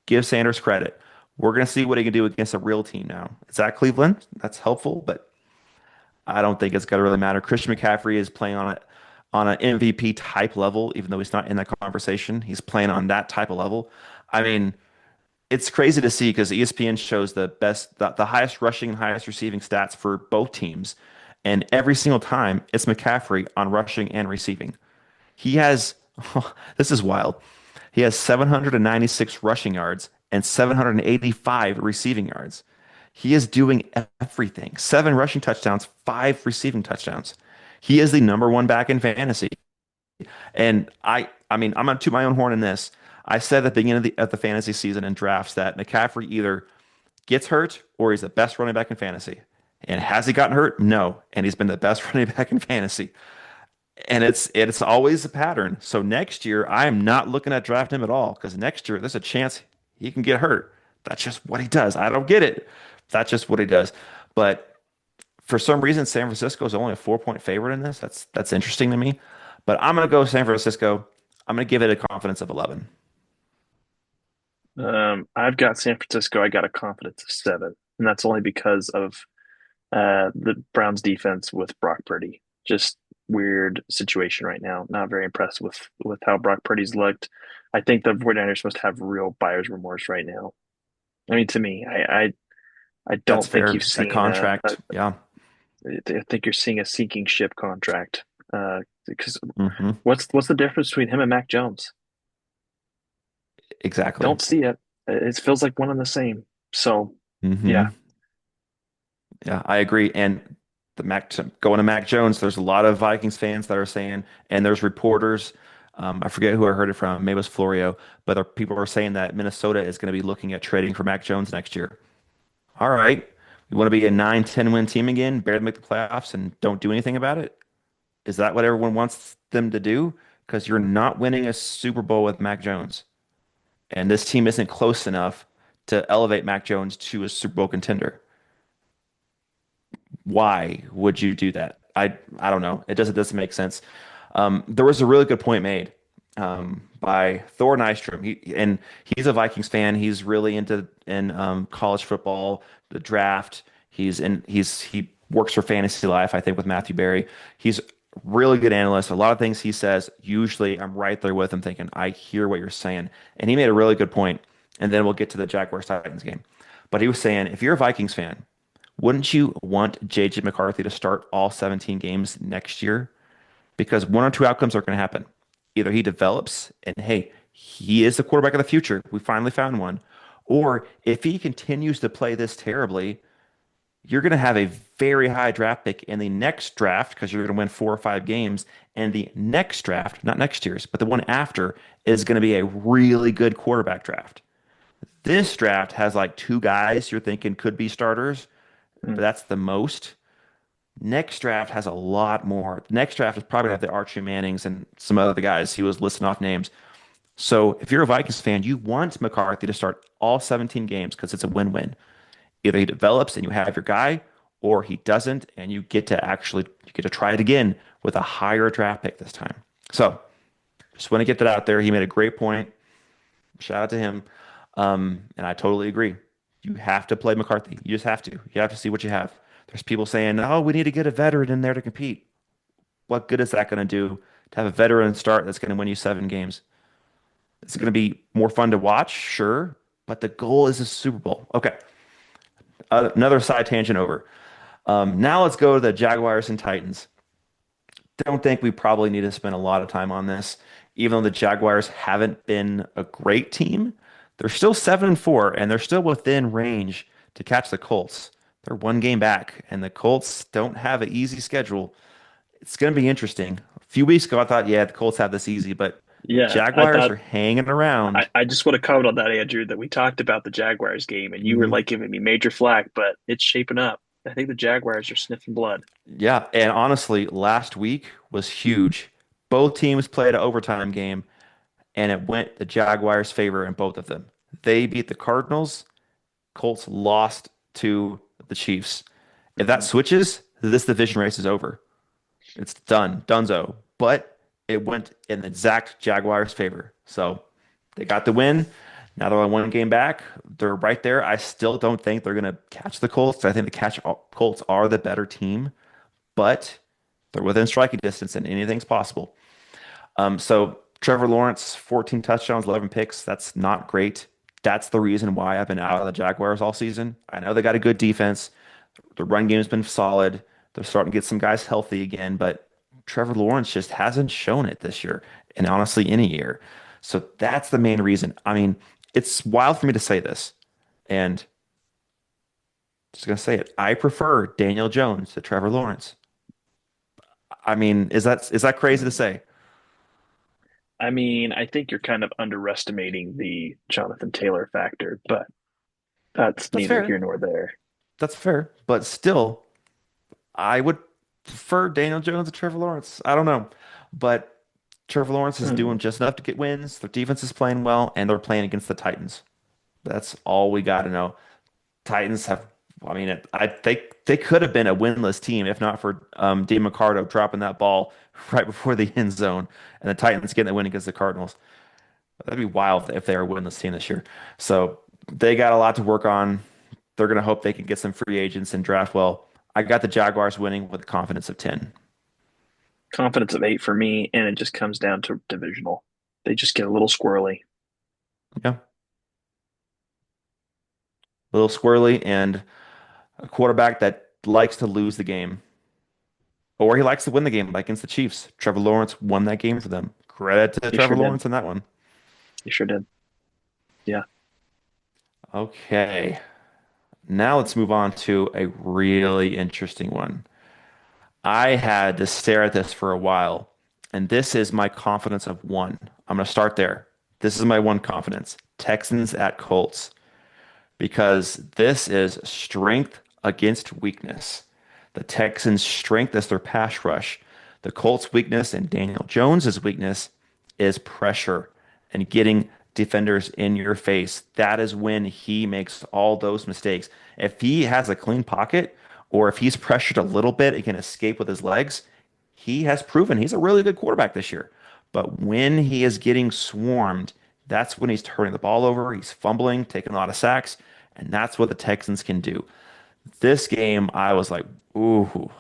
give Sanders credit. We're going to see what he can do against a real team now. It's at Cleveland. That's helpful, but I don't think it's going to really matter. Christian McCaffrey is playing on an MVP type level, even though he's not in that conversation. He's playing on that type of level. I mean, it's crazy to see because ESPN shows the highest rushing and highest receiving stats for both teams. And every single time it's McCaffrey on rushing and receiving. He has, this is wild. He has 796 rushing yards and 785 receiving yards. He is doing everything. Seven rushing touchdowns, five receiving touchdowns. He is the number one back in fantasy. And I mean, I'm gonna toot my own horn in this. I said at the beginning of the fantasy season in drafts that McCaffrey either gets hurt or he's the best running back in fantasy. And has he gotten hurt? No. And he's been the best running back in fantasy. And it's always a pattern. So next year, I am not looking at drafting him at all because next year there's a chance he can get hurt. That's just what he does. I don't get it. That's just what he does. But for some reason, San Francisco is only a 4-point favorite in this. That's interesting to me. But I'm gonna go San Francisco. I'm gonna give it a confidence of 11. I've got San Francisco. I got a confidence of 7, and that's only because of the Browns defense with Brock Purdy. Just weird situation right now. Not very impressed with how Brock Purdy's looked. I think the 49ers must have real buyer's remorse right now. I mean, to me, I That's don't think fair. you've That seen contract, yeah. I think you're seeing a sinking ship contract. Because Hmm. what's the difference between him and Mac Jones? Exactly. Don't see it. It feels like one and the same. So yeah. Hmm. Yeah, I agree. And going to Mac Jones, there's a lot of Vikings fans that are saying, and there's reporters. I forget who I heard it from. Maybe it was Florio, but people are saying that Minnesota is going to be looking at trading for Mac Jones next year. All right, we want to be a 9-10 win team again, barely make the playoffs, and don't do anything about it. Is that what everyone wants them to do? Because you're not winning a Super Bowl with Mac Jones, and this team isn't close enough to elevate Mac Jones to a Super Bowl contender. Why would you do that? I don't know. It doesn't make sense. There was a really good point made by Thor Nystrom. He's a Vikings fan. He's really into in college football, the draft. He works for Fantasy Life, I think, with Matthew Berry. He's a really good analyst. A lot of things he says, usually I'm right there with him, thinking I hear what you're saying. And he made a really good point. And then we'll get to the Jaguars Titans game. But he was saying, if you're a Vikings fan, wouldn't you want JJ McCarthy to start all 17 games next year? Because one or two outcomes are going to happen. Either he develops and hey, he is the quarterback of the future. We finally found one. Or if he continues to play this terribly, you're going to have a very high draft pick in the next draft because you're going to win 4 or 5 games. And the next draft, not next year's, but the one after, is going to be a really good quarterback draft. This draft has like two guys you're thinking could be starters, but Mm. that's the most. Next draft has a lot more. Next draft is probably have the Archie Mannings and some other guys. He was listing off names. So if you're a Vikings fan, you want McCarthy to start all 17 games because it's a win-win. Either he develops and you have your guy, or he doesn't and you get to try it again with a higher draft pick this time. So just want to get that out there. He made a great point. Shout out to him. And I totally agree. You have to play McCarthy. You just have to. You have to see what you have. There's people saying, "Oh, we need to get a veteran in there to compete." What good is that going to do to have a veteran start that's going to win you 7 games? It's going to be more fun to watch, sure, but the goal is a Super Bowl. Okay, another side tangent over. Now let's go to the Jaguars and Titans. Don't think we probably need to spend a lot of time on this. Even though the Jaguars haven't been a great team, they're still 7-4, and they're still within range to catch the Colts. They're 1 game back, and the Colts don't have an easy schedule. It's going to be interesting. A few weeks ago, I thought, yeah, the Colts have this easy, but Yeah, I Jaguars thought are hanging around. I just want to comment on that, Andrew, that we talked about the Jaguars game and you were Mhm. like giving me major flack, but it's shaping up. I think the Jaguars are sniffing blood. Yeah, and honestly, last week was huge. Both teams played an overtime game, and it went the Jaguars' favor in both of them. They beat the Cardinals. Colts lost to the Chiefs. If that Mhm. switches, this division race is over. It's done, dunzo. But it went in the exact Jaguars' favor. So they got the win. Now they're on 1 game back. They're right there. I still don't think they're going to catch the Colts. I think the Colts are the better team, but they're within striking distance and anything's possible. So Trevor Lawrence, 14 touchdowns, 11 picks. That's not great. That's the reason why I've been out of the Jaguars all season. I know they got a good defense. The run game's been solid. They're starting to get some guys healthy again, but Trevor Lawrence just hasn't shown it this year, and honestly, any year. So that's the main reason. I mean, it's wild for me to say this, and just gonna say it. I prefer Daniel Jones to Trevor Lawrence. I mean, is that crazy to say? I mean, I think you're kind of underestimating the Jonathan Taylor factor, but that's That's neither here fair. nor there. That's fair. But still, I would prefer Daniel Jones to Trevor Lawrence. I don't know. But Trevor Lawrence is Hmm. doing just enough to get wins. Their defense is playing well, and they're playing against the Titans. That's all we got to know. Titans have, I mean, they could have been a winless team if not for Dean Ricardo dropping that ball right before the end zone, and the Titans getting the win against the Cardinals. That'd be wild if they were a winless team this year. So they got a lot to work on. They're going to hope they can get some free agents and draft well. I got the Jaguars winning with a confidence of 10. Confidence of 8 for me, and it just comes down to divisional. They just get a little squirrely. Yeah. A little squirrely and a quarterback that likes to lose the game or he likes to win the game like against the Chiefs. Trevor Lawrence won that game for them. Credit to They Trevor sure did. Lawrence in that one. They sure did. Yeah. Okay. Now let's move on to a really interesting one. I had to stare at this for a while, and this is my confidence of one. I'm going to start there. This is my one confidence. Texans at Colts, because this is strength against weakness. The Texans' strength is their pass rush. The Colts' weakness and Daniel Jones's weakness is pressure and getting defenders in your face. That is when he makes all those mistakes. If he has a clean pocket or if he's pressured a little bit and can escape with his legs, he has proven he's a really good quarterback this year. But when he is getting swarmed, that's when he's turning the ball over. He's fumbling, taking a lot of sacks, and that's what the Texans can do. This game, I was like, ooh,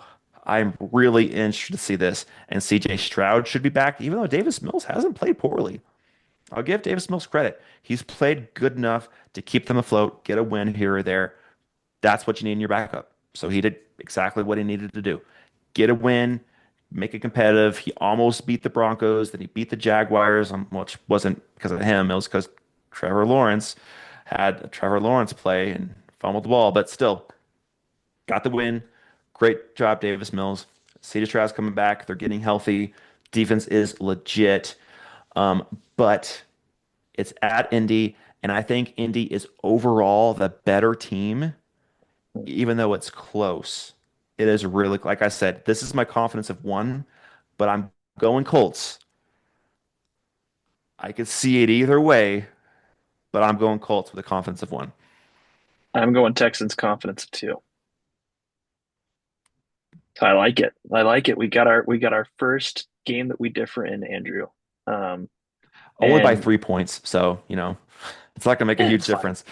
I'm really interested to see this. And CJ Stroud should be back, even though Davis Mills hasn't played poorly. I'll give Davis Mills credit. He's played good enough to keep them afloat, get a win here or there. That's what you need in your backup. So he did exactly what he needed to do. Get a win, make it competitive. He almost beat the Broncos, then he beat the Jaguars, which wasn't because of him. It was because Trevor Lawrence had a Trevor Lawrence play and fumbled the ball, but still got the win. Great job, Davis Mills. CJ Stroud's coming back. They're getting healthy. Defense is legit. But it's at Indy, and I think Indy is overall the better team even though it's close, it is really, like I said, this is my confidence of one, but I'm going Colts. I could see it either way, but I'm going Colts with a confidence of one. I'm going Texans confidence of 2. I like it. I like it. We got our first game that we differ in, Andrew. Um, Only by and 3 points, so it's not gonna make a huge it's fine. difference.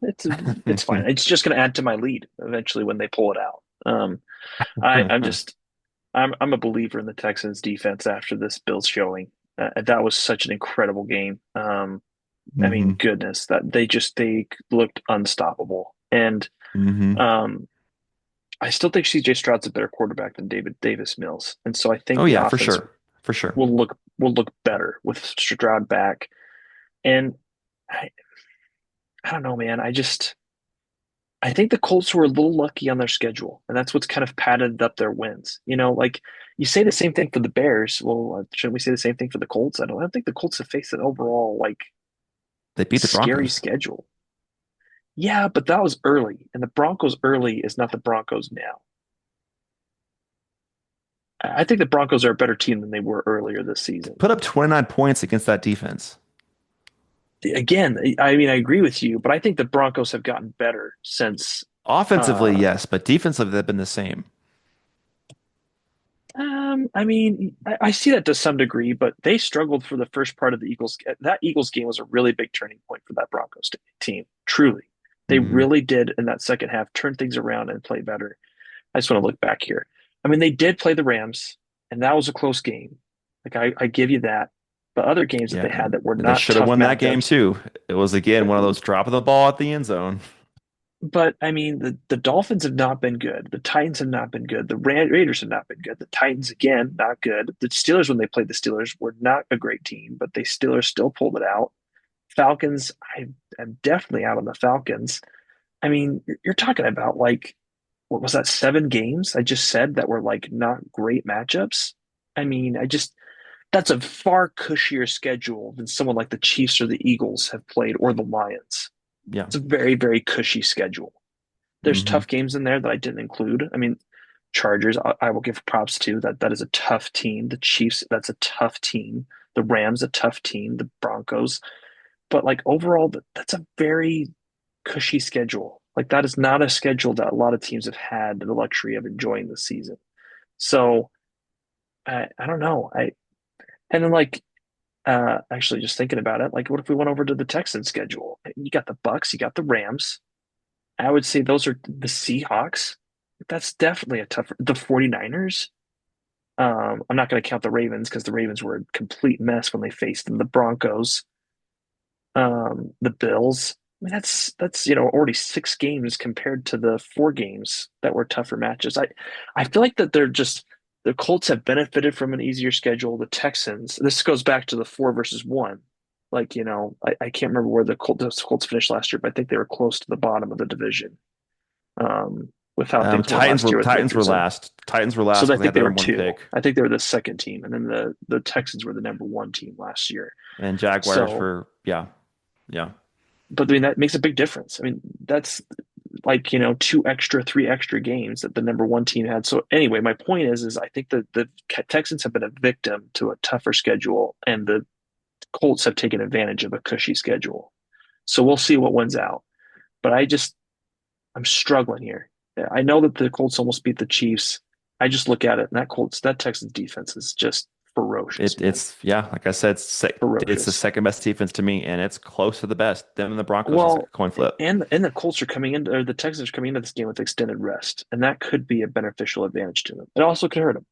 It's it's fine. It's just going to add to my lead eventually when they pull it out. I'm just I'm a believer in the Texans defense after this Bills showing. That was such an incredible game. I mean, Hmm. goodness, that they looked unstoppable. And Hmm. um, I still think CJ Stroud's a better quarterback than David Davis Mills. And so I Oh think the yeah, for offense sure. For sure. will look better with Stroud back. And I, I don't know, man. I think the Colts were a little lucky on their schedule, and that's what's kind of padded up their wins. Like you say the same thing for the Bears. Well, shouldn't we say the same thing for the Colts? I don't think the Colts have faced an overall like They beat the scary Broncos. schedule. Yeah, but that was early, and the Broncos early is not the Broncos now. I think the Broncos are a better team than they were earlier this season. Put up 29 points against that defense. Again, I mean, I agree with you, but I think the Broncos have gotten better since. Offensively, Uh, yes, but defensively, they've been the same. I mean, I see that to some degree, but they struggled for the first part of the Eagles. That Eagles game was a really big turning point for that Broncos team. Truly, they Hmm. really did in that second half turn things around and play better. I just want to look back here. I mean, they did play the Rams, and that was a close game. Like I give you that. But other games that Yeah, they had that were they not should have tough won that game matchups. too. It was again one of those drop of the ball at the end zone. But I mean, the Dolphins have not been good. The Titans have not been good. The Raiders have not been good. The Titans again, not good. The Steelers, when they played the Steelers, were not a great team, but the Steelers still pulled it out. Falcons, I am definitely out on the Falcons. I mean, you're talking about like what was that, 7 games I just said that were like not great matchups. I mean, that's a far cushier schedule than someone like the Chiefs or the Eagles have played or the Lions. Yeah. It's a very, very cushy schedule. There's Hmm. tough games in there that I didn't include. I mean, Chargers, I will give props to that. That is a tough team. The Chiefs, that's a tough team. The Rams, a tough team. The Broncos, but like overall, that's a very cushy schedule. Like that is not a schedule that a lot of teams have had the luxury of enjoying this season. So I don't know. And then like actually just thinking about it, like what if we went over to the Texans schedule? You got the Bucks, you got the Rams. I would say those are the Seahawks. That's definitely a tough. The 49ers. I'm not going to count the Ravens because the Ravens were a complete mess when they faced them. The Broncos, the Bills. I mean, that's already 6 games compared to the 4 games that were tougher matches. I feel like that the Colts have benefited from an easier schedule. The Texans. This goes back to the 4 versus 1. Like I can't remember where the Colts finished last year, but I think they were close to the bottom of the division with how things went Titans last were year with Titans were Richardson. last. Titans were So last I because they think had the they were number one two. pick, I think they were the second team, and then the Texans were the number one team last year. and Jaguars So, for yeah, yeah. but I mean that makes a big difference. I mean that's like 3 extra games that the number one team had. So anyway, my point is I think that the Texans have been a victim to a tougher schedule, and the Colts have taken advantage of a cushy schedule. So we'll see what wins out. But I'm struggling here. I know that the Colts almost beat the Chiefs. I just look at it, and that Texans defense is just ferocious, man. It's yeah, like I said, it's the Ferocious. second best defense to me, and it's close to the best. Them and the Broncos is like Well, a coin flip. and the Colts are coming in, or the Texans are coming into this game with extended rest, and that could be a beneficial advantage to them. It also could hurt them.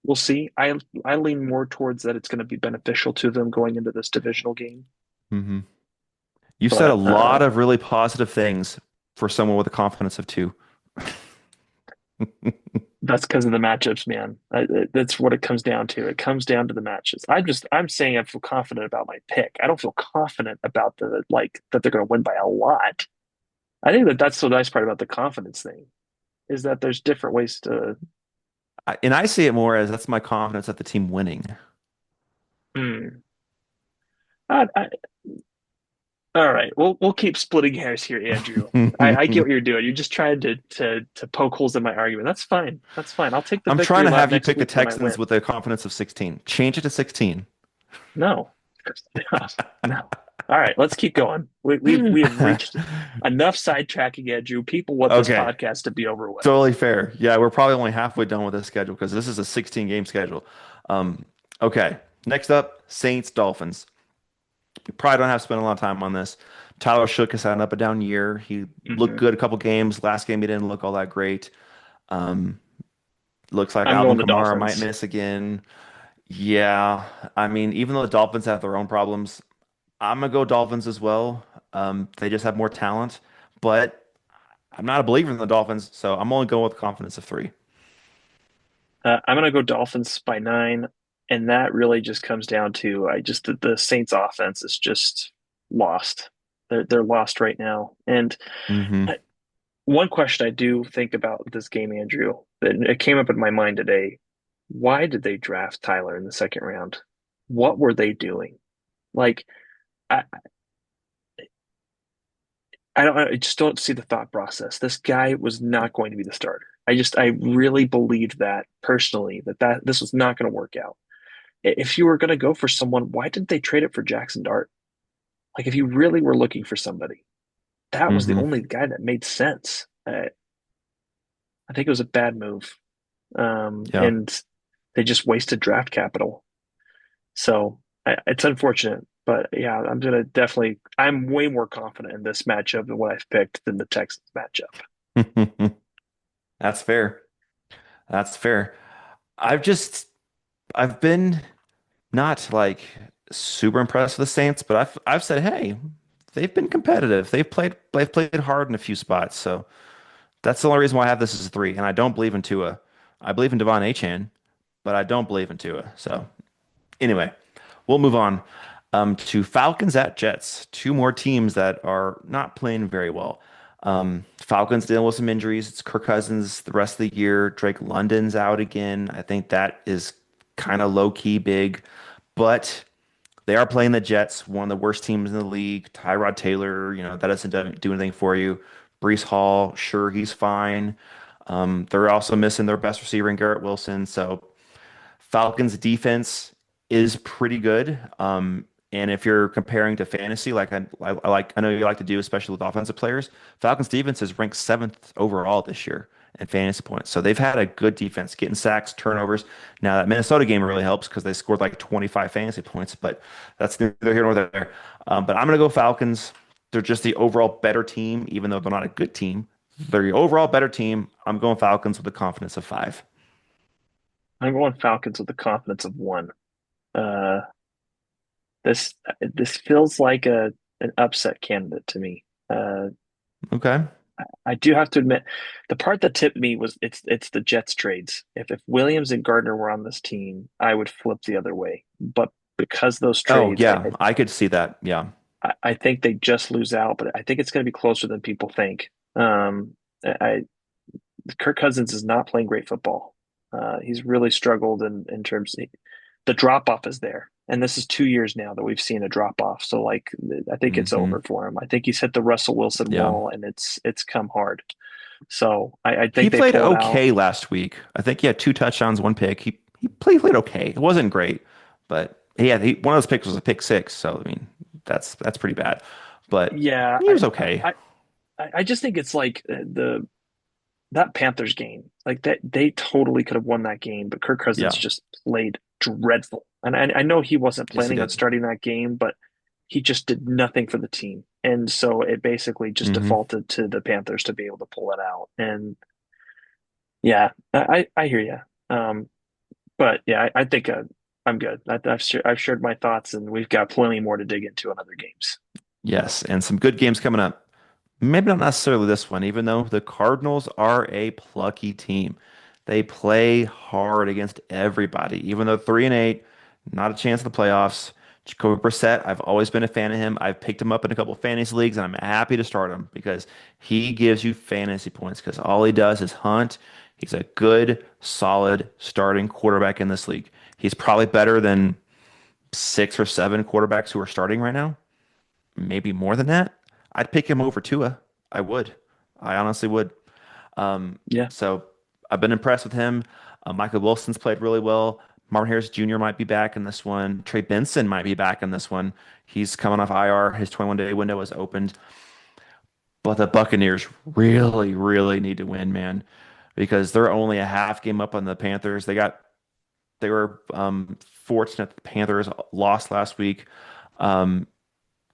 We'll see. I lean more towards that it's going to be beneficial to them going into this divisional game. Hmm. You said a But lot of really positive things for someone with a confidence of two. that's because of the matchups, man. That's what it comes down to. It comes down to the matches. I'm saying I feel confident about my pick. I don't feel confident about the like that they're going to win by a lot. I think that that's the nice part about the confidence thing is that there's different ways to. And I see it more as that's my confidence at the team winning. Mm, I, all right, we'll keep splitting hairs here, Andrew. I get what you're doing. You're just trying to poke holes in my argument. That's fine. That's fine. I'll take the I'm trying victory to lap have you next pick the week when I Texans win. with a confidence of 16. Change it to 16. No, no. All right, let's keep going. We have reached enough sidetracking, Andrew. People want this Okay, podcast to be over with. totally fair. Yeah, we're probably only halfway done with this schedule because this is a 16 game schedule. Um, okay, next up, Saints Dolphins. We probably don't have to spend a lot of time on this, Tyler Shook has had an up and down year. He looked Hmm. good a couple games. Last game he didn't look all that great. Um, looks like I'm Alvin going the Kamara might Dolphins. miss again. Yeah, I mean, even though the Dolphins have their own problems, I'm gonna go Dolphins as well. They just have more talent, but I'm not a believer in the Dolphins, so I'm only going with confidence of three. I'm going to go Dolphins by 9, and that really just comes down to I just the Saints offense is just lost. They're lost right now. And Hmm. I, one question I do think about this game, Andrew, that it came up in my mind today. Why did they draft Tyler in the second round? What were they doing? Like, I, I just don't see the thought process. This guy was not going to be the starter. I really believed that personally that this was not going to work out. If you were going to go for someone, why didn't they trade it for Jackson Dart? Like, if you really were looking for somebody, that was the Hmm. only guy that made sense. I think it was a bad move, Yeah. and they just wasted draft capital. So it's unfortunate, but yeah, I'm way more confident in this matchup and what I've picked than the Texans matchup. That's fair. That's fair. I've just I've been not like super impressed with the Saints, but I've said, hey, they've been competitive. They've played hard in a few spots. So that's the only reason why I have this as a three. And I don't believe in Tua. I believe in Devon Achane, but I don't believe in Tua. So anyway, we'll move on to Falcons at Jets. Two more teams that are not playing very well. Falcons dealing with some injuries. It's Kirk Cousins the rest of the year. Drake London's out again. I think that is kind of low key big, but they are playing the Jets, one of the worst teams in the league. Tyrod Taylor, that doesn't do anything for you. Brees Hall, sure, he's fine. They're also missing their best receiver in Garrett Wilson. So Falcons defense is pretty good. And if you're comparing to fantasy, like I know you like to do, especially with offensive players, Falcons defense is ranked seventh overall this year in fantasy points. So they've had a good defense, getting sacks, turnovers. Now that Minnesota game really helps because they scored like 25 fantasy points, but that's neither here nor there. But I'm gonna go Falcons. They're just the overall better team, even though they're not a good team. They're the overall better team. I'm going Falcons with the confidence of five. I'm going Falcons with the confidence of 1. Uh, this feels like a an upset candidate to me. Okay. I do have to admit, the part that tipped me was it's the Jets trades. If Williams and Gardner were on this team, I would flip the other way. But because those Oh, trades, yeah, I could see that. Yeah. I think they just lose out. But I think it's going to be closer than people think. I Kirk Cousins is not playing great football. He's really struggled in terms the drop off is there. And this is 2 years now that we've seen a drop off. So like I think it's Hmm. over for him. I think he's hit the Russell Wilson Yeah. wall and it's come hard. So I He think they played pull it out. okay last week. I think he had two touchdowns, one pick. He played okay. It wasn't great, but one of those picks was a pick six. So I mean, that's pretty bad. But Yeah, he was okay. I just think it's like the that Panthers game, like that they totally could have won that game, but Kirk Cousins Yeah. just played dreadful. And I know he wasn't Yes, he planning on did. starting that game, but he just did nothing for the team. And so it basically just Hmm. defaulted to the Panthers to be able to pull it out. And yeah, I hear you. But yeah, I think I'm good. I've shared my thoughts, and we've got plenty more to dig into in other games. Yes, and some good games coming up. Maybe not necessarily this one, even though the Cardinals are a plucky team. They play hard against everybody, even though 3-8, not a chance in the playoffs. Jacoby Brissett, I've always been a fan of him. I've picked him up in a couple of fantasy leagues, and I'm happy to start him because he gives you fantasy points because all he does is hunt. He's a good, solid starting quarterback in this league. He's probably better than six or seven quarterbacks who are starting right now, maybe more than that. I'd pick him over Tua. I would. I honestly would. Um, Yeah, so I've been impressed with him. Michael Wilson's played really well. Marvin Harris Jr. might be back in this one. Trey Benson might be back in this one. He's coming off IR. His 21-day window was opened. But the Buccaneers really, really need to win, man, because they're only a half game up on the Panthers. They were fortunate that the Panthers lost last week. Um,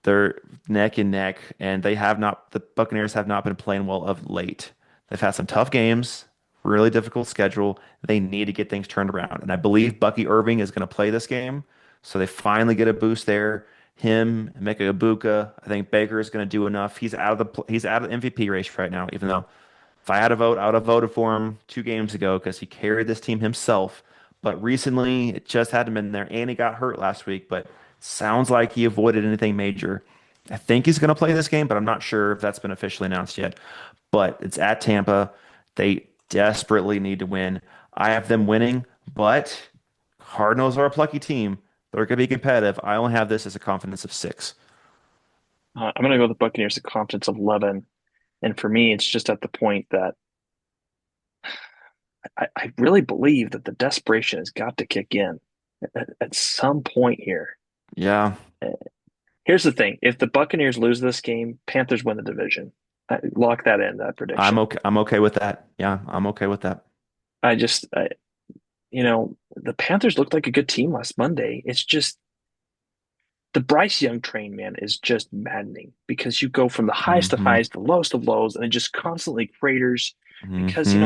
They're neck and neck, and the Buccaneers have not been playing well of late. They've had some tough games, really difficult schedule. They need to get things turned around. And I believe Bucky Irving is going to play this game. So they finally get a boost there. Him, Emeka Ibuka, I think Baker is going to do enough. He's out of the MVP race right now, even though if I had a vote, I would have voted for him 2 games ago because he carried this team himself. But recently, it just hadn't been there, and he got hurt last week. But sounds like he avoided anything major. I think he's going to play this game, but I'm not sure if that's been officially announced yet. But it's at Tampa. They desperately need to win. I have them winning, but Cardinals are a plucky team. They're going to be competitive. I only have this as a confidence of 6. I'm going to go with the Buccaneers at confidence of 11. And for me, it's just at the point that I really believe that the desperation has got to kick in at some point here. Yeah, Uh, Here's the thing. If the Buccaneers lose this game, Panthers win the division. Lock that in, that I'm prediction. okay. I'm okay with that. Yeah, I'm okay with that. I just, I, the Panthers looked like a good team last Monday. It's just the Bryce Young train, man, is just maddening because you go from the highest of Hmm. highs to lowest of lows, and it just constantly craters because Hmm.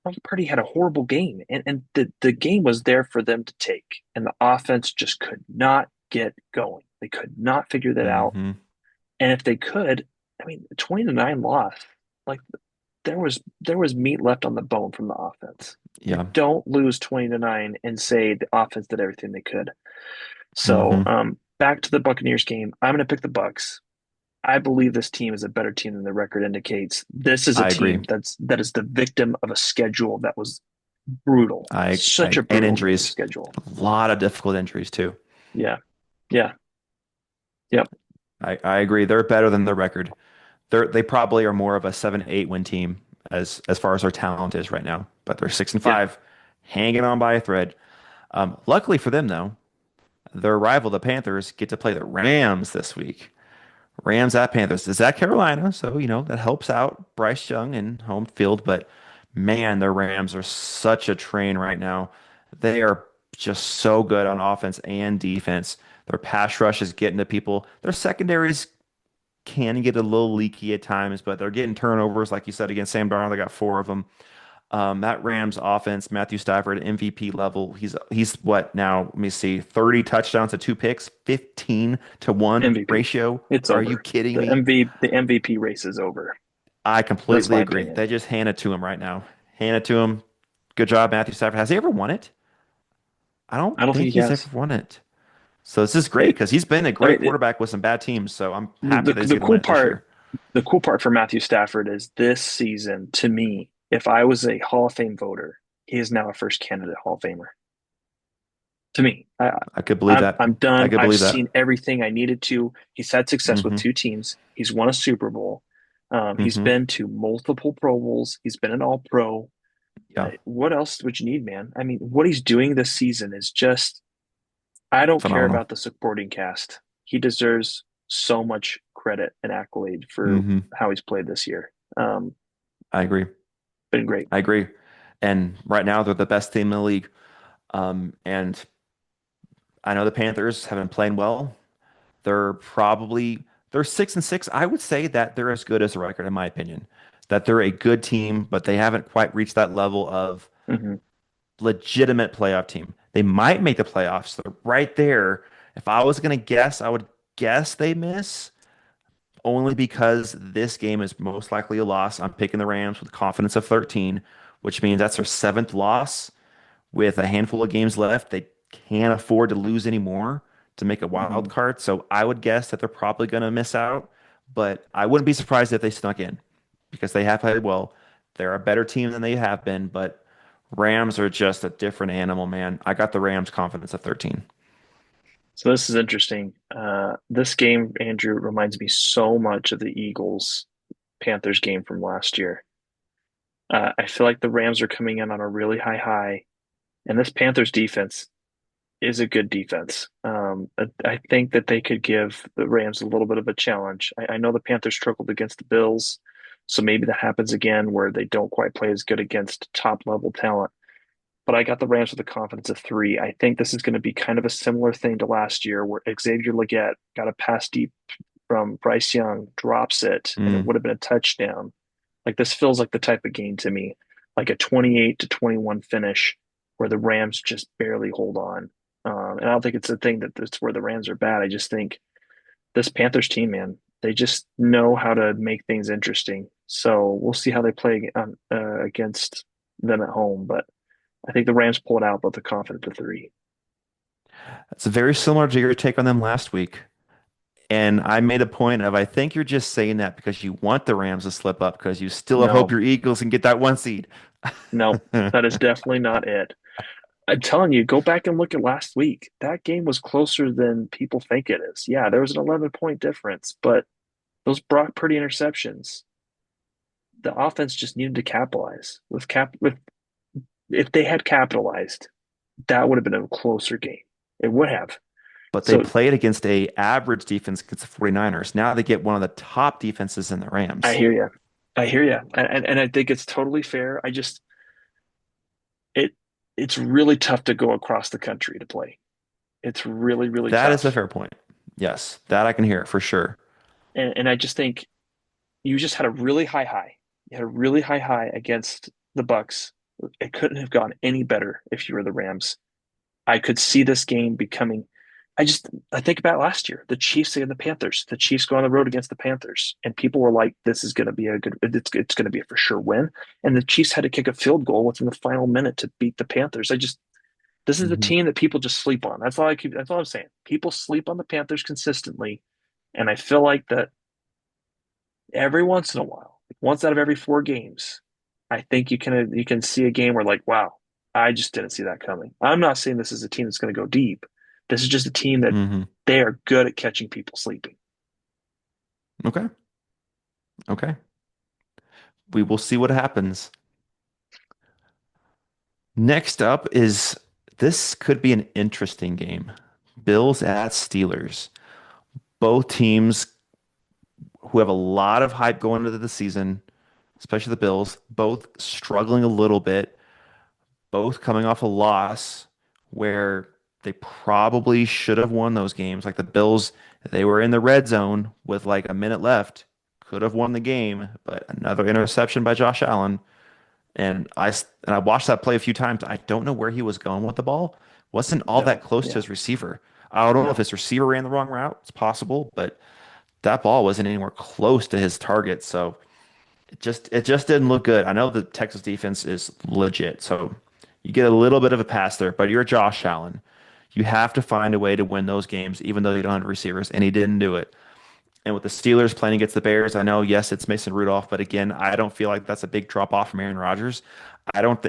Tom Purdy had a horrible game, and the game was there for them to take, and the offense just could not get going. They could not figure that out, Hmm. and if they could, I mean, 20-9 loss, like there was meat left on the bone from the offense. You Yeah. don't lose 20-9 and say the offense did everything they could. So, Hmm. back to the Buccaneers game. I'm going to pick the Bucks. I believe this team is a better team than the record indicates. This is a I agree. team that is the victim of a schedule that was brutal. Such a And brutal injuries, schedule. a lot of difficult injuries too. Yeah. Yeah. Yep. I agree. They're better than their record. They probably are more of a 7-8 win team as far as their talent is right now. But they're six and Yeah. five, hanging on by a thread. Luckily for them though, their rival, the Panthers, get to play the Rams this week. Rams at Panthers. It's at Carolina, so that helps out Bryce Young in home field. But man, the Rams are such a train right now. They are just so good on offense and defense. Their pass rush is getting to people. Their secondaries can get a little leaky at times, but they're getting turnovers, like you said, against Sam Darnold. They got 4 of them. That Rams offense, Matthew Stafford, MVP level. He's what now? Let me see, 30 touchdowns to 2 picks, 15-1 MVP. ratio. It's Are you over. kidding The me? MVP race is over. I That's completely my agree. opinion. They just hand it to him right now. Hand it to him. Good job, Matthew Stafford. Has he ever won it? I don't I don't think think he he's ever has. won it. So this is great It, because he's been a I great mean, quarterback with some bad teams. So I'm happy the that he's the going to win cool it this part year. the cool part for Matthew Stafford is this season, to me, if I was a Hall of Fame voter, he is now a first candidate Hall of Famer. To me, I could believe I'm that. I'm I done. could I've believe seen that. everything I needed to. He's had success with Hmm. 2 teams. He's won a Super Bowl. He's Hmm. been to multiple Pro Bowls. He's been an All Pro. Yeah. What else would you need, man? I mean, what he's doing this season is just, I don't care Phenomenal. about the supporting cast. He deserves so much credit and accolade for Hmm. how he's played this year. I agree. Been great. I agree. And right now they're the best team in the league. And I know the Panthers have been playing well. They're 6-6. I would say that they're as good as the record, in my opinion. That they're a good team, but they haven't quite reached that level of Hmm. legitimate playoff team. They might make the playoffs. They're right there. If I was gonna guess, I would guess they miss only because this game is most likely a loss. I'm picking the Rams with confidence of 13, which means that's their 7th loss with a handful of games left. They can't afford to lose anymore to make a wild Hmm. card. So I would guess that they're probably going to miss out, but I wouldn't be surprised if they snuck in because they have played well. They're a better team than they have been, but Rams are just a different animal, man. I got the Rams confidence of 13. So this is interesting. This game, Andrew, reminds me so much of the Eagles Panthers game from last year. I feel like the Rams are coming in on a really high, and this Panthers defense is a good defense. I think that they could give the Rams a little bit of a challenge. I know the Panthers struggled against the Bills, so maybe that happens again where they don't quite play as good against top level talent. but I got the Rams with a confidence of 3. I think this is going to be kind of a similar thing to last year where Xavier Legette got a pass deep from Bryce Young, drops it, and it Mm. would have been a touchdown. Like this feels like the type of game to me, like a 28-21 finish where the Rams just barely hold on. And I don't think it's a thing that it's where the Rams are bad. I just think this Panthers team, man, they just know how to make things interesting. So we'll see how they play against them at home. But I think the Rams pull it out, but the confident to 3. It's very similar to your take on them last week. And I made a point of, I think you're just saying that because you want the Rams to slip up because you still have hope No, your Eagles can get that 1 seed. no, that is definitely not it. I'm telling you, go back and look at last week. That game was closer than people think it is. Yeah, there was an 11-point difference, but those Brock Purdy interceptions, the offense just needed to capitalize. With if they had capitalized, that would have been a closer game. It would have. But they So played against a average defense against the 49ers. Now they get one of the top defenses in the I Rams. hear you. I hear you. And I think it's totally fair. I just it it's really tough to go across the country to play. It's really, really That is a tough. fair point. Yes, that I can hear for sure. And I just think you just had a really high high. You had a really high high against the Bucks. It couldn't have gone any better if you were the Rams. I could see this game becoming. I think about last year, the Chiefs and the Panthers. The Chiefs go on the road against the Panthers, and people were like, "This is going to be a good. It's going to be a for sure win." And the Chiefs had to kick a field goal within the final minute to beat the Panthers. This is a Hmm. team that people just sleep on. That's all I'm saying. People sleep on the Panthers consistently, and I feel like that every once in a while, like once out of every 4 games, I think you can see a game where like, wow, I just didn't see that coming. I'm not saying this is a team that's going to go deep. This is just a team that Hmm. they are good at catching people sleeping. Okay. Okay. We will see what happens. Next up is this could be an interesting game. Bills at Steelers. Both teams who have a lot of hype going into the season, especially the Bills, both struggling a little bit, both coming off a loss where they probably should have won those games. Like the Bills, they were in the red zone with like a minute left, could have won the game, but another interception by Josh Allen. And I watched that play a few times. I don't know where he was going with the ball. Wasn't all that No, close to yeah, his receiver. I don't know if no, his receiver ran the wrong route. It's possible, but that ball wasn't anywhere close to his target. So it just didn't look good. I know the Texas defense is legit, so you get a little bit of a pass there, but you're Josh Allen. You have to find a way to win those games, even though you don't have receivers, and he didn't do it. And with the Steelers playing against the Bears, I know, yes, it's Mason Rudolph, but again, I don't feel like that's a big drop off from Aaron Rodgers. I don't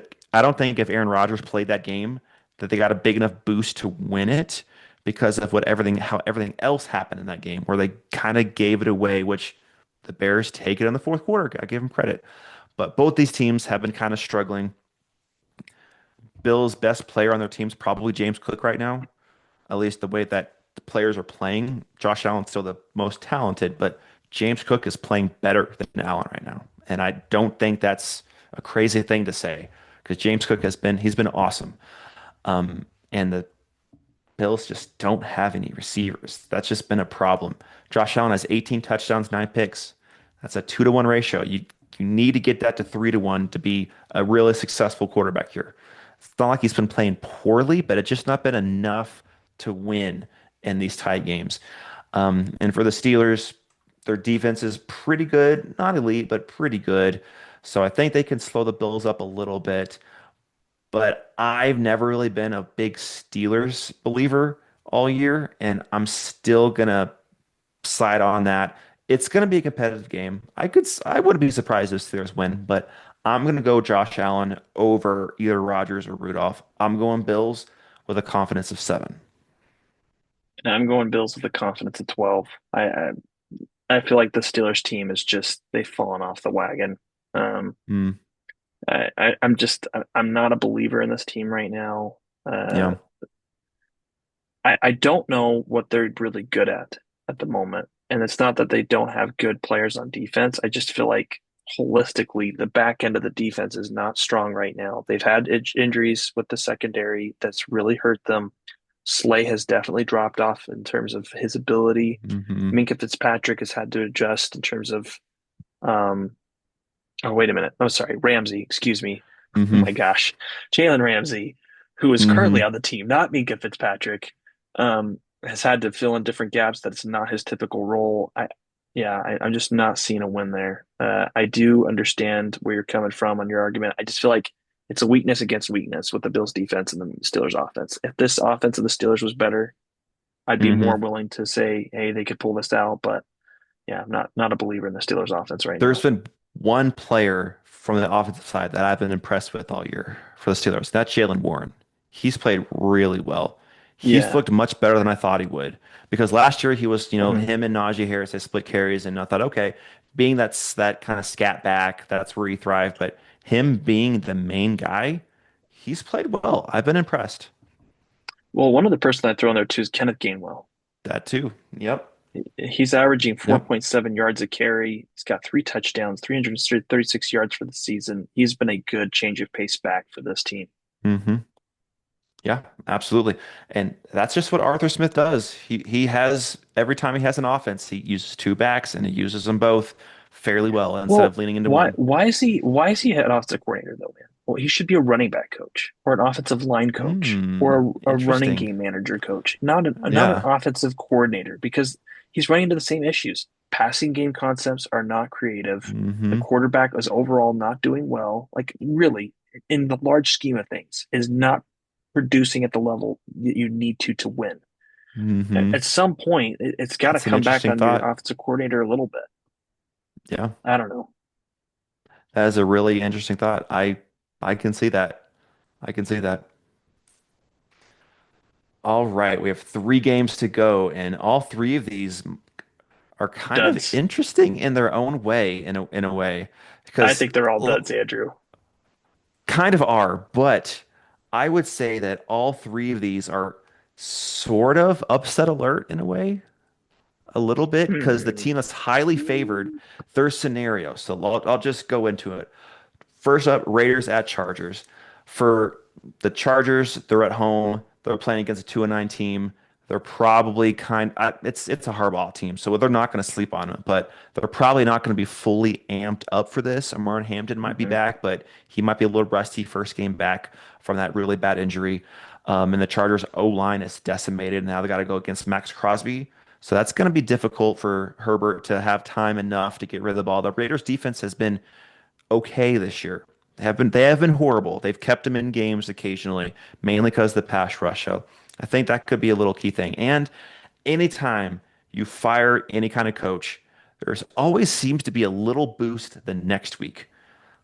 think if Aaron Rodgers played that game that they got a big enough boost to win it because of how everything else happened in that game where they kind of gave it away, which the Bears take it in the fourth quarter. I give them credit. But both these teams have been kind of struggling. Bill's best player on their team is probably James Cook right now, at least the way that the players are playing. Josh Allen's still the most talented, but James Cook is playing better than Allen right now. And I don't think that's a crazy thing to say because James Cook he's been awesome. And the Bills just don't have any receivers. That's just been a problem. Josh Allen has 18 touchdowns, 9 picks. That's a 2-to-1 ratio. You need to get that to 3-to-1 to be a really successful quarterback here. It's not like he's been playing poorly, but it's just not been enough to win in these tight games. And for the Steelers, their defense is pretty good, not elite, but pretty good. So I think they can slow the Bills up a little bit. But I've never really been a big Steelers believer all year, and I'm still gonna side on that. It's gonna be a competitive game. I wouldn't be surprised if Steelers win, but I'm gonna go Josh Allen over either Rodgers or Rudolph. I'm going Bills with a confidence of 7. and I'm going Bills with a confidence of 12. I feel like the Steelers team is just they've fallen off the wagon. Um, Hmm. I'm not a believer in this team right now. Uh, Yeah. I don't know what they're really good at the moment. And it's not that they don't have good players on defense. I just feel like holistically, the back end of the defense is not strong right now. They've had injuries with the secondary that's really hurt them. Slay has definitely dropped off in terms of his ability. Hmm. Minka Fitzpatrick has had to adjust in terms of, um, oh, wait a minute. Oh, sorry. Ramsey, excuse me. Oh Hmm. my gosh. Jalen Ramsey, who is currently Hmm. on the team, not Minka Fitzpatrick, has had to fill in different gaps. That's not his typical role. I'm just not seeing a win there. I do understand where you're coming from on your argument. I just feel like it's a weakness against weakness with the Bills defense and the Steelers offense. If this offense of the Steelers was better, I'd be more Hmm. willing to say, hey, they could pull this out. But yeah, I'm not a believer in the Steelers offense right There's now. been one player from the offensive side that I've been impressed with all year for the Steelers. That's Jalen Warren. He's played really well. He's Yeah. looked much better than I thought he would. Because last year he was, Mhm. him and Najee Harris, they split carries, and I thought, okay, being that kind of scat back, that's where he thrived. But him being the main guy, he's played well. I've been impressed. Well, one of the person I throw in there too is Kenneth Gainwell. That too. Yep. He's averaging Yep. 4.7 yards a carry. He's got 3 touchdowns, 336 yards for the season. He's been a good change of pace back for this team. Hmm. Yeah, absolutely. And that's just what Arthur Smith does. He has every time he has an offense, he uses two backs and he uses them both fairly well instead Well, of leaning into why one. why is he head offensive coordinator though, man? Well, he should be a running back coach or an offensive line coach Hmm, or a running interesting. game manager coach, not an Yeah. offensive coordinator because he's running into the same issues. Passing game concepts are not creative. The Hmm. quarterback is overall not doing well. Like really, in the large scheme of things, is not producing at the level that you need to win. Hmm. At some point, it's got to That's an come back interesting on your thought. offensive coordinator a little bit. Yeah, I don't know. that is a really interesting thought. I can see that. I can see that. All right, we have three games to go, and all three of these are kind of Duds. interesting in their own way, in a way, I because think they're all duds, Andrew. kind of are, but I would say that all three of these are sort of upset alert in a way, a little bit, because the Hmm. team that's highly favored, their scenario. So I'll just go into it. First up, Raiders at Chargers. For the Chargers, they're at home. They're playing against a 2-9 team. They're probably it's a Harbaugh team, so they're not going to sleep on them, but they're probably not going to be fully amped up for this. Amar Hampton might be Hmm. back, but he might be a little rusty first game back from that really bad injury. And the Chargers O line is decimated. Now they got to go against Max Crosby. So that's going to be difficult for Herbert to have time enough to get rid of the ball. The Raiders defense has been okay this year. They have been horrible. They've kept them in games occasionally, mainly because of the pass rush. So I think that could be a little key thing. And anytime you fire any kind of coach, there's always seems to be a little boost the next week.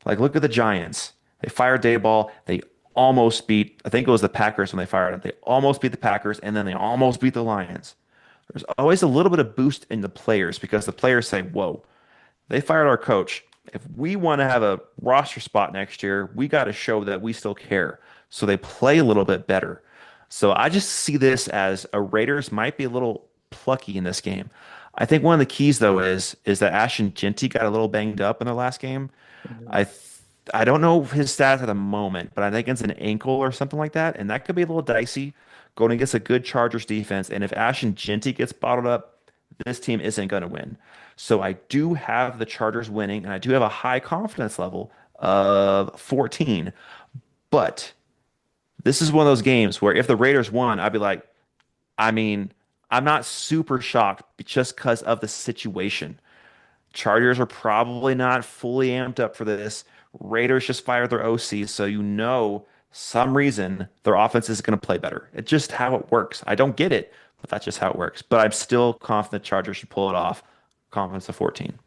Like look at the Giants. They fired Dayball. They almost beat, I think it was the Packers when they fired him. They almost beat the Packers and then they almost beat the Lions. There's always a little bit of boost in the players because the players say, whoa, they fired our coach. If we want to have a roster spot next year, we got to show that we still care. So they play a little bit better. So I just see this as a Raiders might be a little plucky in this game. I think one of the keys though is that Ashton Genty got a little banged up in the last game. Hmm. I th I don't know his stats at the moment, but I think it's an ankle or something like that, and that could be a little dicey going against a good Chargers defense. And if Ashton Genty gets bottled up, this team isn't going to win. So I do have the Chargers winning, and I do have a high confidence level of 14. But this is one of those games where if the Raiders won, I'd be like, I mean, I'm not super shocked just because of the situation. Chargers are probably not fully amped up for this. Raiders just fired their OC, so some reason their offense is going to play better. It's just how it works. I don't get it, but that's just how it works. But I'm still confident Chargers should pull it off. Confidence of 14.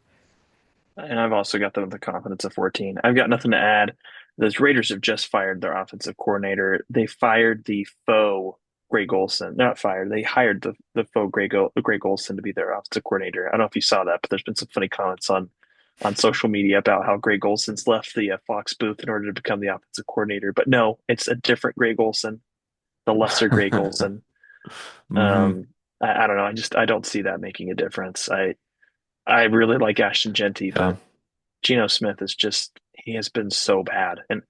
And I've also got them with the confidence of 14. I've got nothing to add. The Raiders have just fired their offensive coordinator. They fired the faux Greg Olson. Not fired. They hired the faux Greg Olson to be their offensive coordinator. I don't know if you saw that, but there's been some funny comments on social media about how Greg Olson's left the Fox booth in order to become the offensive coordinator. But no, it's a different Greg Olson, the lesser Greg Olson. Hmm. Um, I don't know. I don't see that making a difference. I really like Ashton Genty, Yeah. but Geno Smith is just he has been so bad. And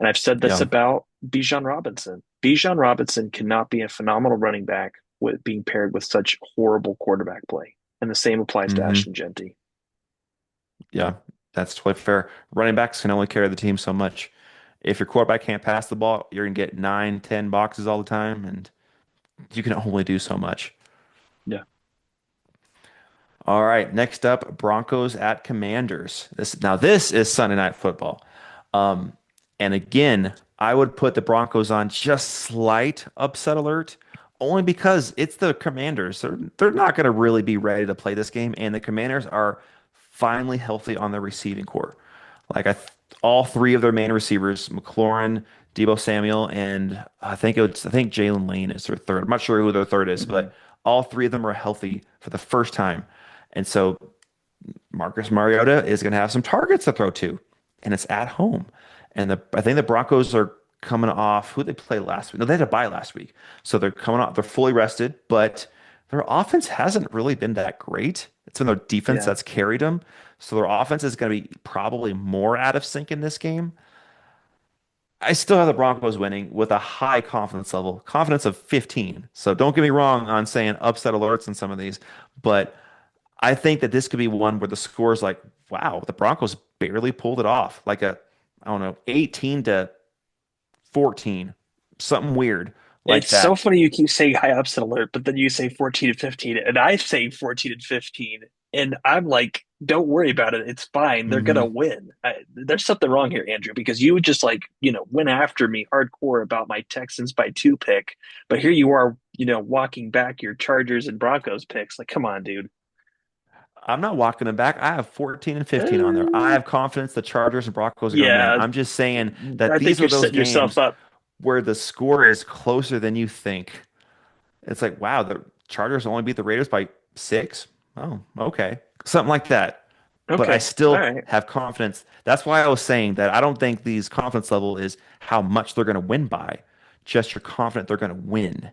I've said this Yeah. about Bijan Robinson. Bijan Robinson cannot be a phenomenal running back with being paired with such horrible quarterback play. And the same applies to Hmm. Ashton Genty. Yeah. That's totally fair. Running backs can only carry the team so much. If your quarterback can't pass the ball, you're gonna get 9, 10 boxes all the time, and you can only do so much. Yeah. All right, next up, Broncos at Commanders. This is Sunday Night Football. Um, and again, I would put the Broncos on just slight upset alert, only because it's the Commanders. They're not going to really be ready to play this game, and the Commanders are finally healthy on their receiving core. Like all three of their main receivers, McLaurin, Debo Samuel, and I think Jalen Lane is their third. I'm not sure who their third is, Hmm. but all three of them are healthy for the first time. And so Marcus Mariota is going to have some targets to throw to, and it's at home. And I think the Broncos are coming off who they played last week. No, they had a bye last week, so they're coming off. They're fully rested, but their offense hasn't really been that great. It's been their defense Yeah. that's carried them. So their offense is going to be probably more out of sync in this game. I still have the Broncos winning with a high confidence level, confidence of 15. So don't get me wrong on saying upset alerts in some of these, but I think that this could be one where the score is like, wow, the Broncos barely pulled it off. Like I don't know, 18 to 14, something weird like It's so that. funny you keep saying high upset alert, but then you say 14 and 15, and I say 14 and 15, and I'm like, don't worry about it. It's fine. They're gonna Hmm. win. There's something wrong here, Andrew, because you just like, went after me hardcore about my Texans by two pick, but here you are, walking back your Chargers and Broncos picks. Like, come on, dude. I'm not walking them back. I have 14 and 15 on there. I Uh, have confidence the Chargers and Broncos are going to win. yeah, I'm just saying that I think these you're are those setting yourself games up. where the score is closer than you think. It's like, wow, the Chargers only beat the Raiders by 6. Oh, okay. Something like that. But I Okay, all still right. have confidence. That's why I was saying that I don't think these confidence level is how much they're going to win by. Just you're confident they're going to win.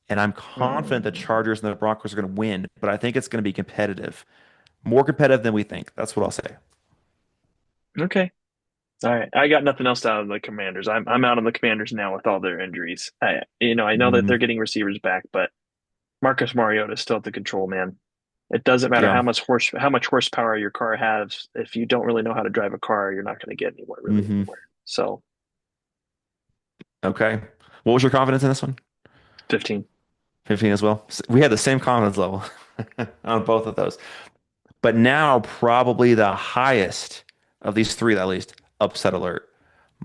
And I'm confident the Mm, Chargers and the Broncos are going to win, but I think it's going to be competitive. More competitive than we think. That's what I'll say. okay. All right, I got nothing else out of the Commanders. I'm out on the Commanders now with all their injuries. I know that they're Hmm. getting receivers back, but Marcus Mariota is still at the control, man. It doesn't matter Yeah. how much horsepower your car has. If you don't really know how to drive a car, you're not going to get anywhere really Hmm. anywhere. So Okay. What was your confidence in this one? 15. 15 as well. We had the same confidence level on both of those. But now, probably the highest of these three, at least, upset alert.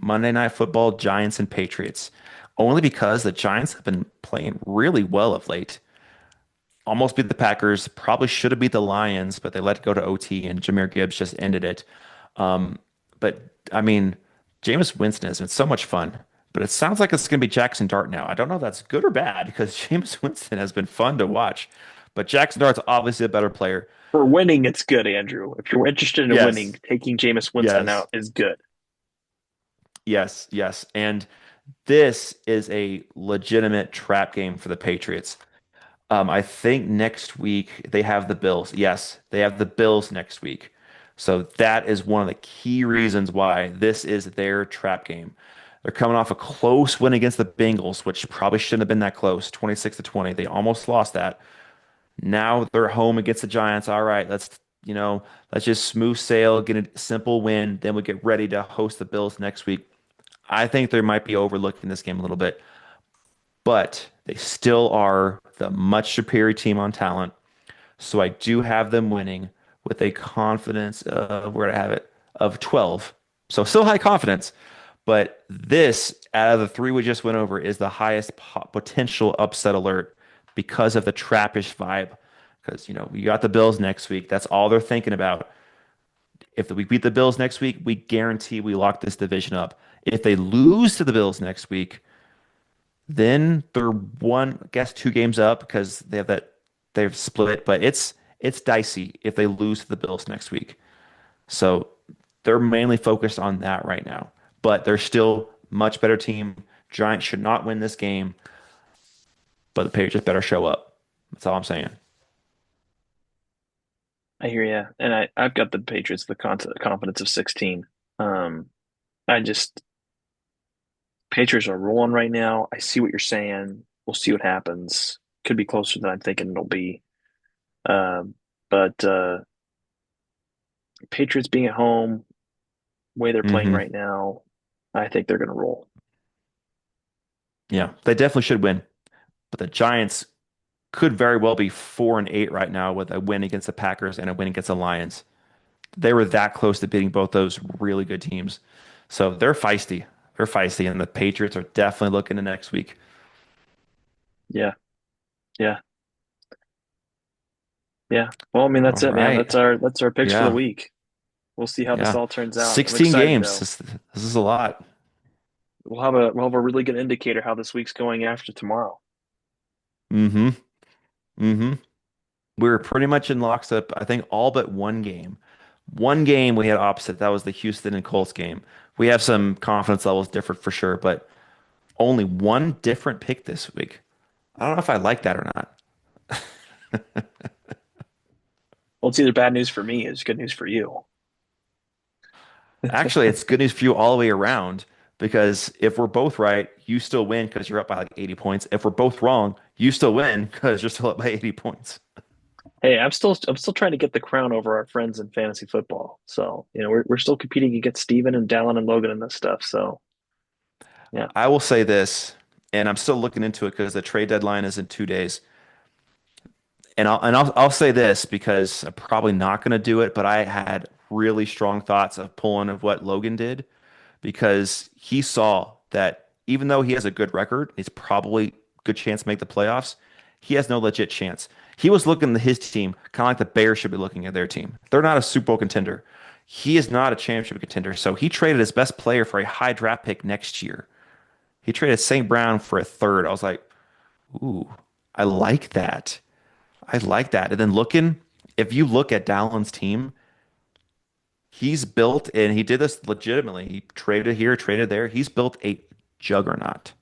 Monday Night Football, Giants and Patriots. Only because the Giants have been playing really well of late. Almost beat the Packers, probably should have beat the Lions, but they let it go to OT and Jahmyr Gibbs just ended it. Um, but I mean, Jameis Winston has been so much fun, but it sounds like it's going to be Jackson Dart now. I don't know if that's good or bad because Jameis Winston has been fun to watch, but Jackson Dart's obviously a better player. For winning, it's good, Andrew. If you're interested in winning, Yes, taking Jameis Winston yes, out is good. yes, yes. And this is a legitimate trap game for the Patriots. I think next week they have the Bills. Yes, they have the Bills next week. So that is one of the key reasons why this is their trap game. They're coming off a close win against the Bengals, which probably shouldn't have been that close, 26 to 20. They almost lost that. Now they're home against the Giants. All right, let's just smooth sail, get a simple win, then we get ready to host the Bills next week. I think they might be overlooking this game a little bit, but they still are the much superior team on talent. So I do have them winning with a confidence of where to have it of 12. So still high confidence, but this out of the three we just went over is the highest potential upset alert because of the trappish vibe. Because we got the Bills next week. That's all they're thinking about. If we beat the Bills next week, we guarantee we lock this division up. If they lose to the Bills next week, then they're one, I guess, 2 games up because they've split, but it's dicey if they lose to the Bills next week. So they're mainly focused on that right now. But they're still much better team. Giants should not win this game, but the Patriots better show up. That's all I'm saying. I hear you, and I've got the Patriots with the confidence of 16. Um, I just Patriots are rolling right now. I see what you're saying. We'll see what happens. Could be closer than I'm thinking it'll be. Um, but Patriots being at home, way they're playing Hmm. right now, I think they're going to roll. Yeah, they definitely should win. But the Giants could very well be 4-8 right now with a win against the Packers and a win against the Lions. They were that close to beating both those really good teams. So they're feisty. They're feisty, and the Patriots are definitely looking to next week. Yeah, yeah, yeah. Well, I mean, All that's it, man. right. That's our picks for the Yeah. week. We'll see how this Yeah. all turns out. I'm 16 excited games. though. This is a lot. We'll have a really good indicator how this week's going after tomorrow. Mm-hmm. Mm-hmm. We were pretty much in lockstep, I think, all but one game. One game we had opposite. That was the Houston and Colts game. We have some confidence levels different for sure, but only one different pick this week. I don't know if I like that or not. Well, it's either bad news for me, or it's good news for you. Actually, it's good news for you all the way around because if we're both right, you still win because you're up by like 80 points. If we're both wrong, you still win because you're still up by 80 points. Hey, I'm still trying to get the crown over our friends in fantasy football. So, we're still competing against Steven and Dallin and Logan and this stuff. So, yeah. I will say this, and I'm still looking into it because the trade deadline is in 2 days. And I'll say this because I'm probably not going to do it, but I had really strong thoughts of pulling of what Logan did because he saw that even though he has a good record, he's probably good chance to make the playoffs. He has no legit chance. He was looking at his team kind of like the Bears should be looking at their team. They're not a Super Bowl contender. He is not a championship contender. So he traded his best player for a high draft pick next year. He traded St. Brown for a third. I was like, ooh, I like that. I like that. And then if you look at Dallin's team, he's built, and he did this legitimately. He traded here, traded there. He's built a juggernaut.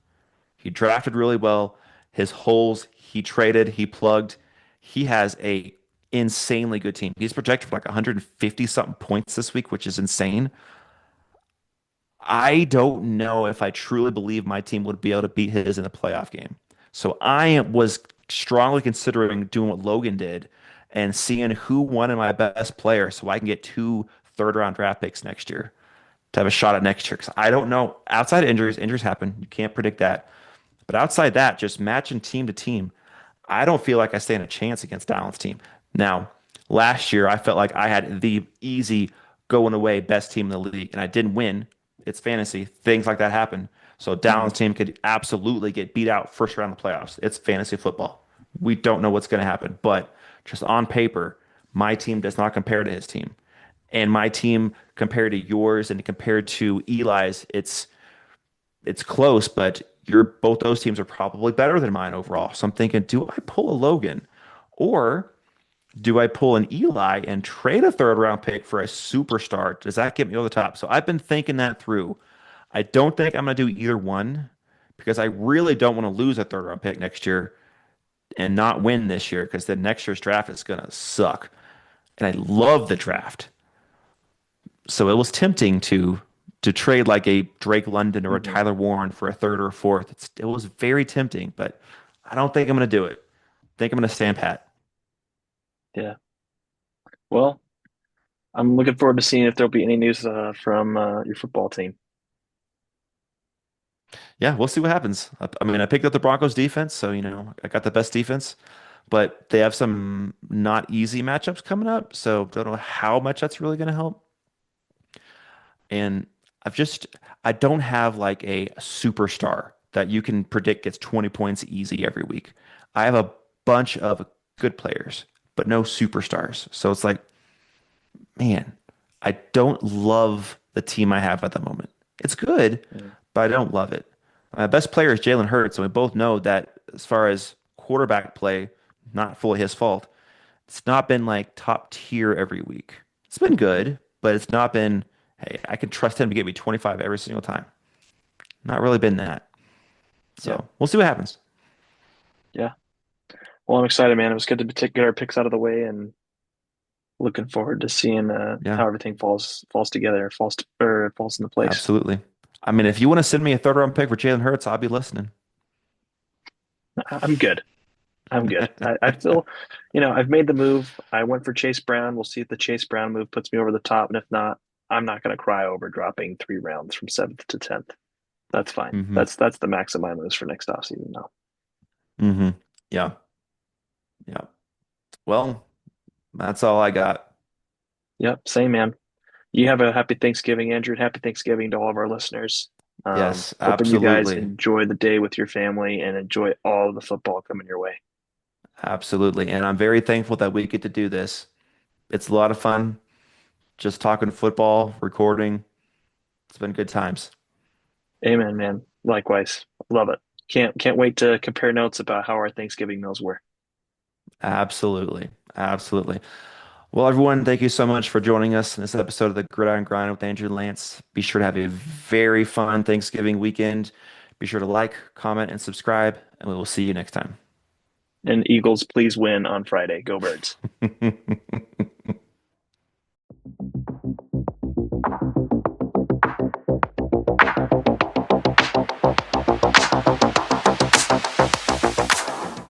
He drafted really well. His holes, he traded, he plugged. He has a insanely good team. He's projected for like 150 something points this week, which is insane. I don't know if I truly believe my team would be able to beat his in a playoff game. So I was strongly considering doing what Logan did and seeing who wanted my best player so I can get two third round draft picks next year to have a shot at next year. Because I don't know. Outside of injuries, injuries happen. You can't predict that. But outside that, just matching team to team, I don't feel like I stand a chance against Dallin's team. Now, last year, I felt like I had the easy going away best team in the league, and I didn't win. It's fantasy. Things like that happen. So Mhm. Dallin's team could absolutely get beat out first round of the playoffs. It's fantasy football. We don't know what's going to happen, but just on paper, my team does not compare to his team. And my team compared to yours and compared to Eli's, it's close, but you're both those teams are probably better than mine overall. So I'm thinking, do I pull a Logan or do I pull an Eli and trade a third round pick for a superstar? Does that get me over the top? So I've been thinking that through. I don't think I'm going to do either one because I really don't want to lose a third round pick next year and not win this year because then next year's draft is going to suck. And I love the draft. So it was tempting to trade like a Drake London or a Mhm. Tyler Warren for a third or a fourth. It was very tempting, but I don't think I'm going to do it. I think I'm going to stand pat. Yeah. Well, I'm looking forward to seeing if there'll be any news from your football team. Yeah, we'll see what happens. I mean, I picked up the Broncos defense, so I got the best defense, but they have some not easy matchups coming up, so don't know how much that's really going to help. And I've just I don't have like a superstar that you can predict gets 20 points easy every week. I have a bunch of good players, but no superstars. So it's like, man, I don't love the team I have at the moment. It's good, Mm. but I don't love it. My best player is Jalen Hurts, and we both know that as far as quarterback play, not fully his fault. It's not been like top tier every week. It's been good, but it's not been, hey, I can trust him to get me 25 every single time. Not really been that. Yeah. So we'll see what happens. Yeah. Well, I'm excited, man. It was good to get our picks out of the way, and looking forward to seeing Yeah, how everything falls together, falls into place. absolutely. I mean, if you want to send me a third round pick for Jalen Hurts, I'll be listening. I'm good. I'm good. I feel, I've made the move. I went for Chase Brown. We'll see if the Chase Brown move puts me over the top, and if not, I'm not going to cry over dropping 3 rounds from seventh to 10th. That's fine. Hmm. That's the max of my moves for next offseason now. Hmm. Yeah. Yeah. Well, that's all I got. Yep, same man. You have a happy Thanksgiving, Andrew, and happy Thanksgiving to all of our listeners. Yes, Hoping you guys absolutely. enjoy the day with your family and enjoy all of the football coming your way. Absolutely. And I'm very thankful that we get to do this. It's a lot of fun just talking football, recording. It's been good times. Amen, man. Likewise. Love it. Can't wait to compare notes about how our Thanksgiving meals were. Absolutely. Absolutely. Well, everyone, thank you so much for joining us in this episode of the Gridiron Grind with Andrew Lance. Be sure to have a very fun Thanksgiving weekend. Be sure to like, comment, and subscribe, and we will see you next time. And Eagles, please win on Friday. Go Birds.